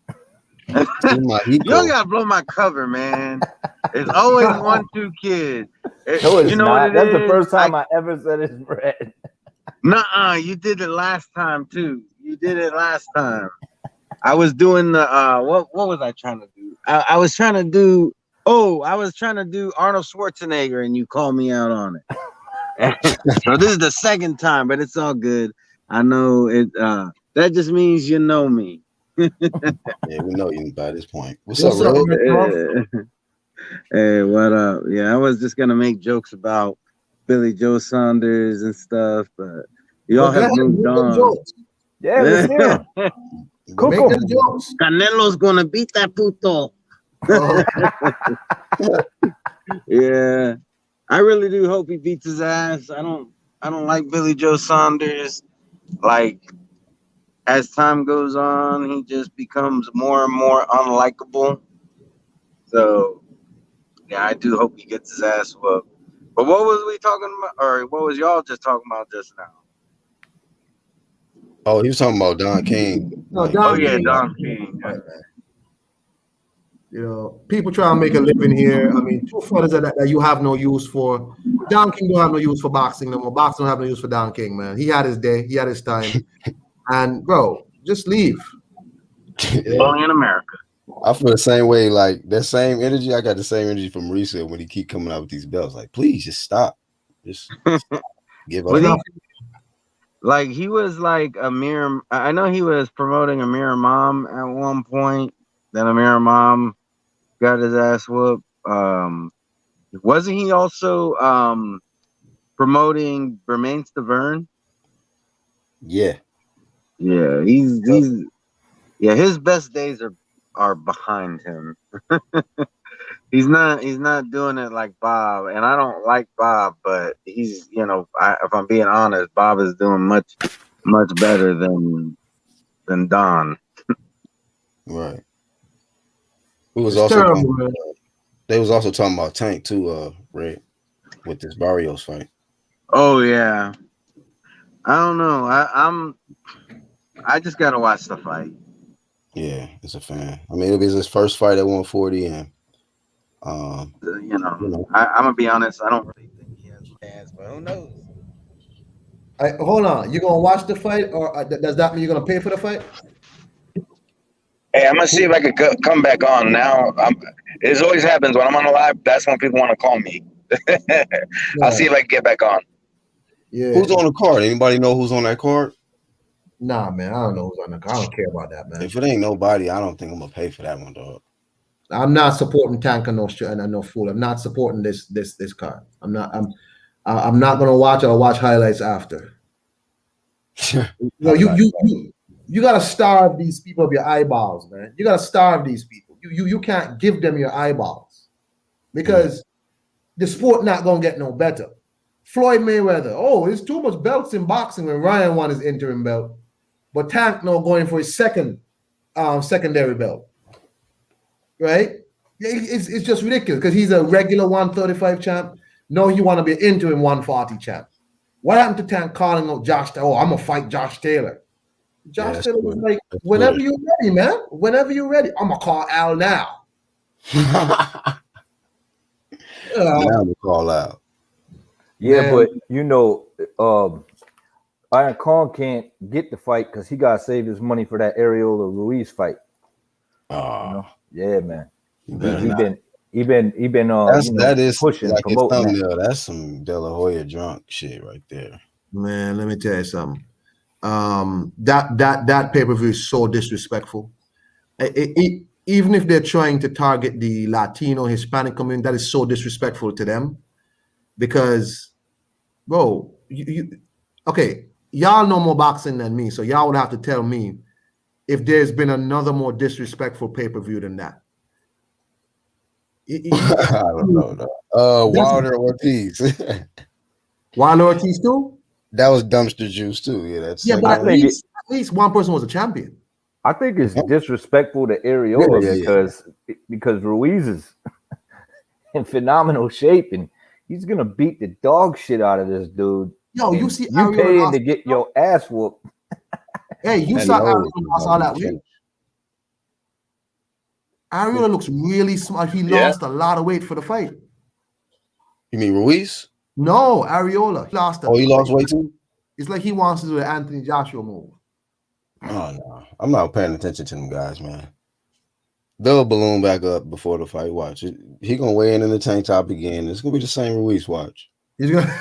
You don't gotta blow my cover, man. It's always 1-2 kids. No, it's you know not. what it That's is? the first time I ever said it's red. Nuh-uh, you did it last time too. You did it last time. I was doing the what was I trying to do? I was trying to do Arnold Schwarzenegger and you called me out on it. So this is the second time, but it's all good. I know it that just means you know me. Yeah, we know you by this point. What's What's up, up, Red? man? Hey, what up? Yeah, I was just gonna make jokes about Billy Joe Saunders and stuff, but y'all have moved on. Yeah, let's hear him. Make Coco. them jokes. Canelo's gonna beat that puto. Oh. Yeah, I really do hope he beats his ass. I don't like Billy Joe Saunders. Like, as time goes on, he just becomes more and more unlikable. So, yeah, I do hope he gets his ass whooped. But what was we talking about? Or what was y'all just talking about just now? Oh, he was talking about Don King. No, Like, Don Oh, yeah, King. Don King. Right, man. You know, people try and make a living here. I mean, two fellas that you have no use for. Don King don't have no use for boxing no more. Boxing don't have no use for Don King, man. He had his day. He had his time. And, bro, just leave. Only in America. I feel the same way. Like that same energy. I got the same energy from Risa when he keep coming out with these belts. Like, please just stop. Just stop. Give up. Like, he was like Amir. I know he was promoting Amir Imam at one point. Then Amir Imam got his ass whooped. Wasn't he also promoting Bermain Stavern? Yeah. Yeah, he's his best days are behind him. He's not doing it like Bob, and I don't like Bob, but he's, you know, if I'm being honest, Bob is doing much better than Don. Right. Who was It's also terrible, man. they was also talking about Tank too, Red, with this Barrios fight. Oh yeah, I don't know. I just gotta watch the fight. Yeah, as a fan. I mean, it'll be his first fight at 140, and You know, I'm gonna be honest. I don't really think he has a chance, but who knows? Hold on. You gonna watch the fight, or does that mean you're gonna pay for the fight? Hey, I'm gonna see if I could come back on now. It always happens when I'm on a live. That's when people want to call me. I'll see if I can get back on. Yeah. who's on the card? Anybody know who's on that card? Nah, man. I don't know who's on the card. I don't care about that, man. If it ain't nobody, I don't think I'm gonna pay for that one, dog. I'm not supporting Tank and no fool. I'm not supporting this card. I'm not gonna watch it. I'll watch highlights after. You gotta starve these people of your eyeballs, man. You gotta starve these people. You can't give them your eyeballs because the sport not gonna get no better. Floyd Mayweather, there's too much belts in boxing when Ryan won his interim belt, but Tank no going for his secondary belt. Right? It's just ridiculous because he's a regular 135 champ. No, you want to be an interim 140 champ. What happened to Tank calling out Josh? I'm gonna fight Josh Taylor. Josh Taylor was like, whenever you're ready, man. Whenever you're ready, I'm gonna call Al now. Now we call out. Yeah, Man. but you know, Iron Khan can't get the fight because he gotta save his money for that Ariola Ruiz fight. Yeah, man. He been That is pushing, like his promoting that. thumbnail. That's some De La Hoya drunk shit right there. Man, let me tell you something. That pay-per-view is so disrespectful. Even if they're trying to target the Latino Hispanic community, that is so disrespectful to them. Because, bro, Okay, y'all know more boxing than me, so y'all would have to tell me if there's been another more disrespectful pay-per-view than that. I don't know. Wilder Ortiz. Wilder Ortiz too? That was dumpster juice too. Yeah, that's Yeah, like, but at least one person was a champion. I think it's disrespectful to Areola Yeah. because Ruiz is in phenomenal shape and he's gonna beat the dog shit out of this dude. Yo, you And see, you paying to get your ass whooped. Hey, you And saw no, Ariola lost all that weight. Ariola looks really smart. He lost a lot of weight for the fight. You mean Ruiz? No, Ariola. He lost. He lost weight too. It's like he wants to do the Anthony Joshua move. Oh no, I'm not paying attention to them guys, man. They'll balloon back up before the fight. Watch it. He gonna weigh in the tank top again. It's gonna be the same Ruiz. Watch. He's gonna.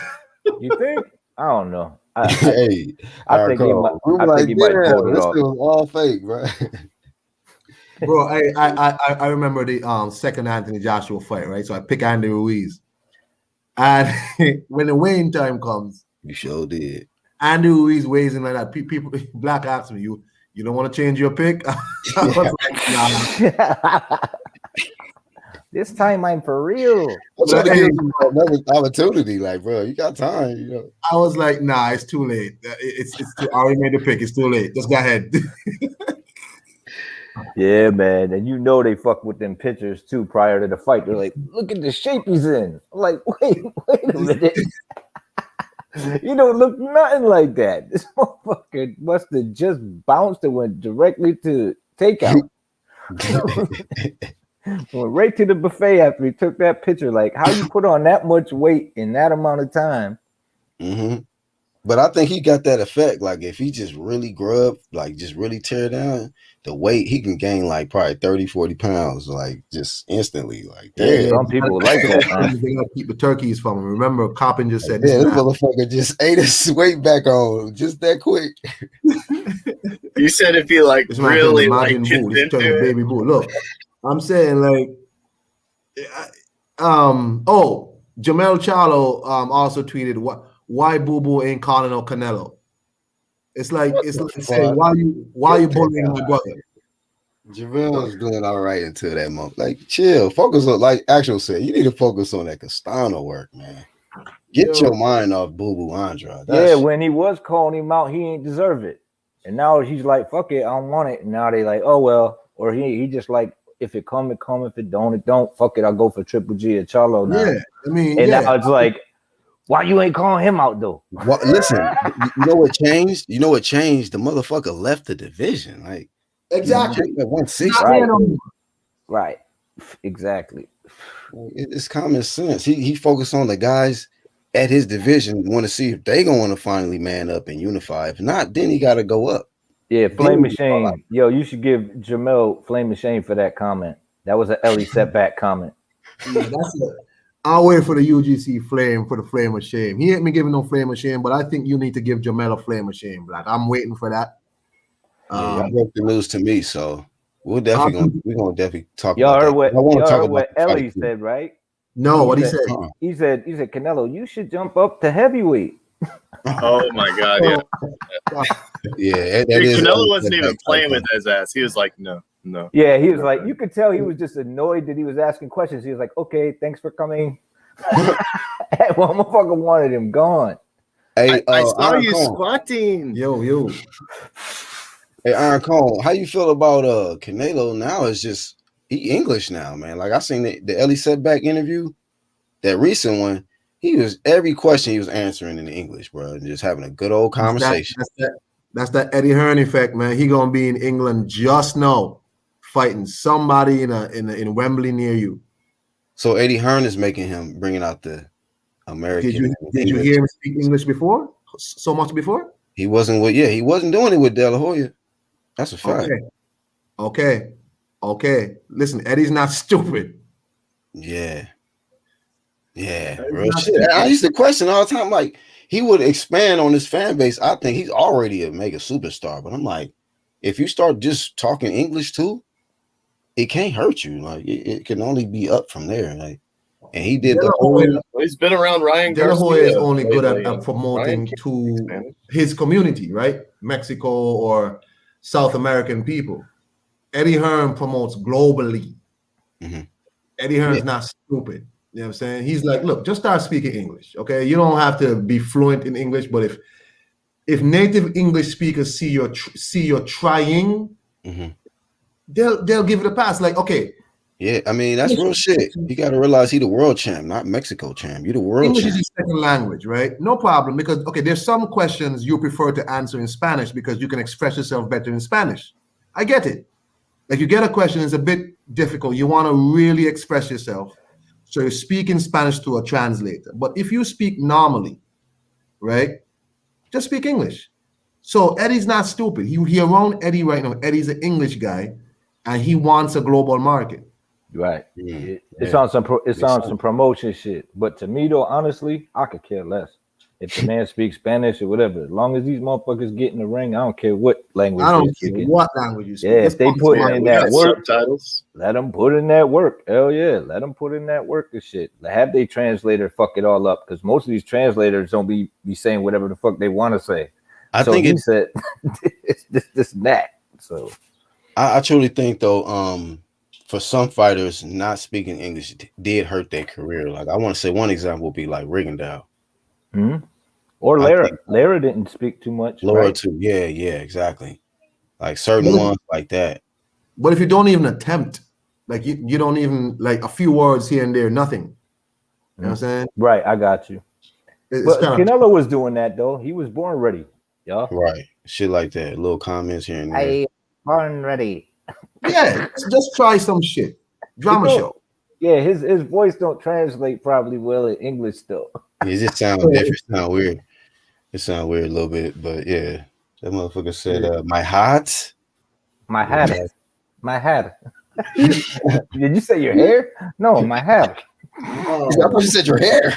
You think? I don't know. I Hey, I think he might. I think he might pull it this off. was all fake, bro. Bro, I remember the second Anthony Joshua fight, right? So I pick Andy Ruiz, and when the weighing time comes, You sure did. Andy Ruiz weighs in like that. People, Black asked me, "You don't want to change your pick?" I was like, nah. This time I'm for real. I'm trying to give you another opportunity, like, bro, you got time, you know. I was like, "Nah, it's too late. It's too, I already made the pick. It's too late. Just go ahead." Yeah, man. And you know they fuck with them pictures too prior to the fight. They're like, look at the shape he's in. I'm like, wait a minute. You don't look nothing like that. This motherfucker must have just bounced and went directly to takeout. Went right to the buffet after he took that picture. Like, how you put on that much weight in that amount of time? Mm-hmm. But I think he got that effect. Like, if he just really grub, like, just really tear down the weight, he can gain like probably 30, 40 pounds, like, just instantly. Like, Yeah, some people like that, man. They gotta keep the turkeys from him. Remember, Coppin just said, this motherfucker just ate his weight back on just that quick. You said if he like really like boo, this baby boo. Look, I'm saying like, Jamel Charlo also tweeted why Boo Boo ain't calling out Canelo. It's like saying why you bullying my brother. Javel's doing all right until that moment. Like, chill, focus on, like Actual said, you need to focus on that Castano work, man. Get your mind off Boo Boo Andra. Yeah, when he was calling him out, he ain't deserve it. And now he's like, fuck it, I don't want it. And now they like, oh well. Or he just like, if it come, it come. If it don't, it don't. Fuck it, I'll go for Triple G or Charlo now. Yeah, I mean, and now it's like, why you ain't calling him out though? Well, listen, you know what changed? You know what changed? The motherfucker left the division. Like, exactly. 160. Right. Exactly. It's common sense. He focused on the guys at his division, want to see if they going to finally man up and unify. If not, then he got to go up. Yeah, Flame Machine. Yo, you should give Jamel Flame Machine for that comment. That was an Ellie setback comment. Yeah, that's it. I'll wait for the UGC Flame for the Flame of Shame. He ain't me giving no Flame of Shame, but I think you need to give Jamel a Flame of Shame. Like, I'm waiting for that. Y'all broke the news to me, so we're gonna definitely talk y'all about heard that. Y'all heard what Ellie said, right? No, what he said? He said, Canelo, you should jump up to heavyweight. Oh my God, yeah. Yeah, Canelo wasn't even playing with his ass. He was like, no. Yeah, he was like, you could tell he was just annoyed that he was asking questions. He was like, okay, thanks for coming. One motherfucker wanted him gone. Hey, I saw you squatting. Yo. Hey, Iron Cone, how you feel about Canelo now? Is just he English now, man. Like, I seen the Ellie Setback interview, that recent one. He was every question he was answering in English, bro, and just having a good old conversation. That's that Eddie Hearn effect, man. He gonna be in England just now, fighting somebody in Wembley near you. So Eddie Hearn is making him bringing out the American. Did you hear him speak English before? So much before? He wasn't doing it with De La Hoya. That's a fact. Okay. Listen, Eddie's not stupid. Yeah. Real shit. I used to question all the time, like, he would expand on his fan base. I think he's already a mega superstar, but I'm like, if you start just talking English too, it can't hurt you. Like, it can only be up from there. Like, and he did De the La whole. Hoya, He's been around Ryan De La Hoya Garcia is only good lately, at and promoting Ryan can't to speak Spanish. his community, right? Mexico or South American people. Eddie Hearn promotes globally. Mhm. Eddie Hearn's Yeah. not stupid. You know what I'm saying? He's like, look, just start speaking English. Okay. You don't have to be fluent in English, but if native English speakers see you're trying, Mhm. they'll give it a pass. Like, okay, Yeah, I mean that's real shit. You got to realize he the world champ, not Mexico champ. You the world English champ. is your second language, right? No problem, because okay, there's some questions you prefer to answer in Spanish because you can express yourself better in Spanish. I get it. Like you get a question, it's a bit difficult. You want to really express yourself. So you speak in Spanish to a translator. But if you speak normally, right, just speak English. So Eddie's not stupid. He around Eddie right now. Eddie's an English guy, and he wants a global market. Right. Mm, It's yeah. on some Makes some sense. promotion shit. But to me though, honestly, I could care less. If the man speaks Spanish or whatever, as long as these motherfuckers get in the ring, I don't care what language I they're don't care speaking. what language you speak. Yeah, Just if they punch putting him Yeah, in we that got work, subtitles. let them put in that work. Hell yeah, let them put in that work and shit. Have they translator fuck it all up because most of these translators don't be saying whatever the fuck they want to say. I So think he it. said this and that. So I truly think though, for some fighters, not speaking English did hurt their career. Like I want to say one example would be like Rigondeaux. or I Lara. think Lara didn't speak too much, Laura right? too. Yeah, exactly. Like certain But ones like that. if you don't even attempt, like you don't even like a few words here and there, nothing. You know what I'm saying? Right, I got you. It's But kind of Canelo was doing that though. He was born ready, y'all. Right. Shit like that. Little comments here and there. Born ready. yeah. Just try some shit. Drama show. Yeah, his voice don't translate probably well in English still. It just sounds different. It sounds weird. It sounds weird a little bit, but yeah. That motherfucker said, my heart. My Yeah. hat. My hat. Did you say your hair? No, my hat. I thought you said your hair.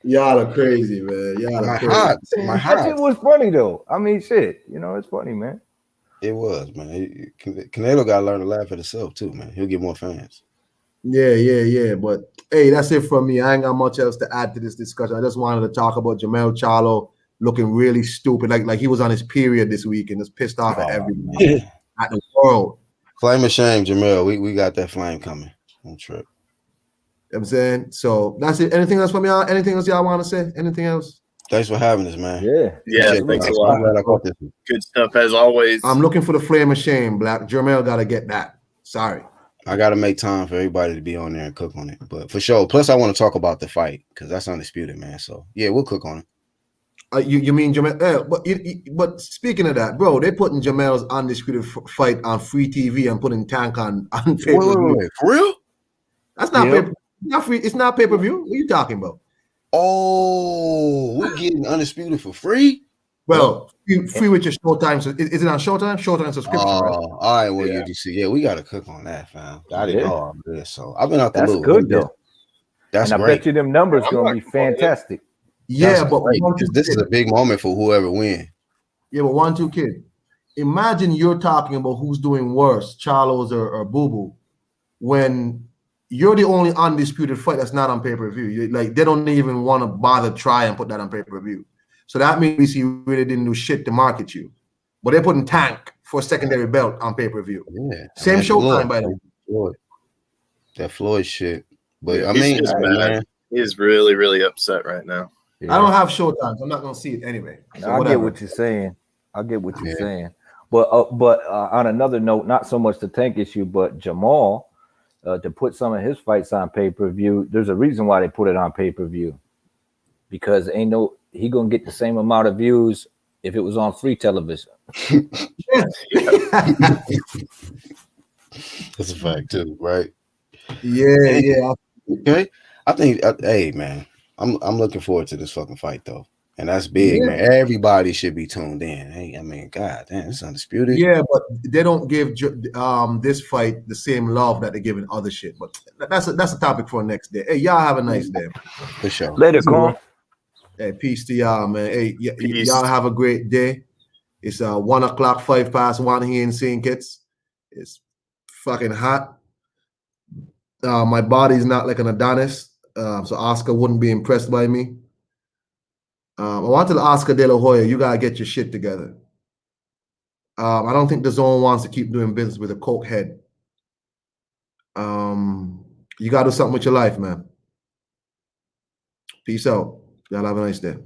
Y'all are crazy, man. Y'all My are crazy. heart. My That shit heart. was funny though. I mean, shit. You know, it's funny, man. It was, man. Canelo got to learn to laugh at himself too, man. He'll get more fans. Yeah. But hey, that's it from me. I ain't got much else to add to this discussion. I just wanted to talk about Jamel Charlo looking really stupid, like he was on his period this week and just pissed off at everybody, at the world. Flame of shame, Jamel. We got that flame coming. Don't trip. You know what I'm saying? So that's it. Anything else from y'all? Anything else y'all want to say? Anything else? Thanks for having us, man. Yeah, thanks a lot. I'm glad I caught this one. Good stuff as always. I'm looking for the flame of shame, Black. Jamel got to get that. Sorry. I got to make time for everybody to be on there and cook on it. But for sure. Plus, I want to talk about the fight because that's undisputed, man. So, yeah, we'll cook on it. You mean Jamel? But speaking of that, bro, they putting Jamel's undisputed fight on free TV and putting Tank on pay-per-view. Wait. For real? That's not pay-per-view. Not free. It's not pay-per-view. What are you talking about? Oh, we're getting undisputed for free? Well, free with your Showtime. So is it on Showtime? Showtime subscription, right? All right. Well, UGC. Yeah, we got to cook on that, fam. I didn't know all this. So I've been out the That's loop. good though. That's and I great. bet you them numbers gonna be fantastic. Yeah, That's but great, because this is a big moment for whoever wins. Yeah, but 1-2 kid. Imagine you're talking about who's doing worse, Charlos or Boo Boo, when you're the only undisputed fight that's not on pay-per-view. Like they don't even want to bother try and put that on pay-per-view. So that means you really didn't do shit to market you. But they're putting Tank for a secondary belt on pay-per-view. Yeah. Same Showtime, by the way. That Floyd shit. But Yeah, I he's mean, just mad. man. He is really, really upset right now. I don't have Showtime, so I'm not gonna see it anyway. So I whatever. get what you're saying. I get what you're saying. But on another note, not so much the Tank issue, but Jamal to put some of his fights on pay-per-view. There's a reason why they put it on pay-per-view, because he gonna get the same amount of views if it was on free television. That's a fact too, right? Yeah. Okay. I think, hey man, I'm looking forward to this fucking fight though, and that's big, man. Everybody should be tuned in. Hey, I mean, God damn, it's undisputed. Yeah, but they don't give this fight the same love that they give in other shit. But that's a topic for next day. Hey, y'all have a nice day. For sure. Later, Con. Hey, peace to y'all, man. Hey, y'all have a great day. It's 1 o'clock, 5 past 1 here in St. Kitts. It's fucking hot. My body's not like an Adonis, so Oscar wouldn't be impressed by me. I wanted to Oscar De La Hoya, you gotta get your shit together. I don't think the zone wants to keep doing business with a coke head. You gotta do something with your life, man. Peace out. Y'all have a nice day.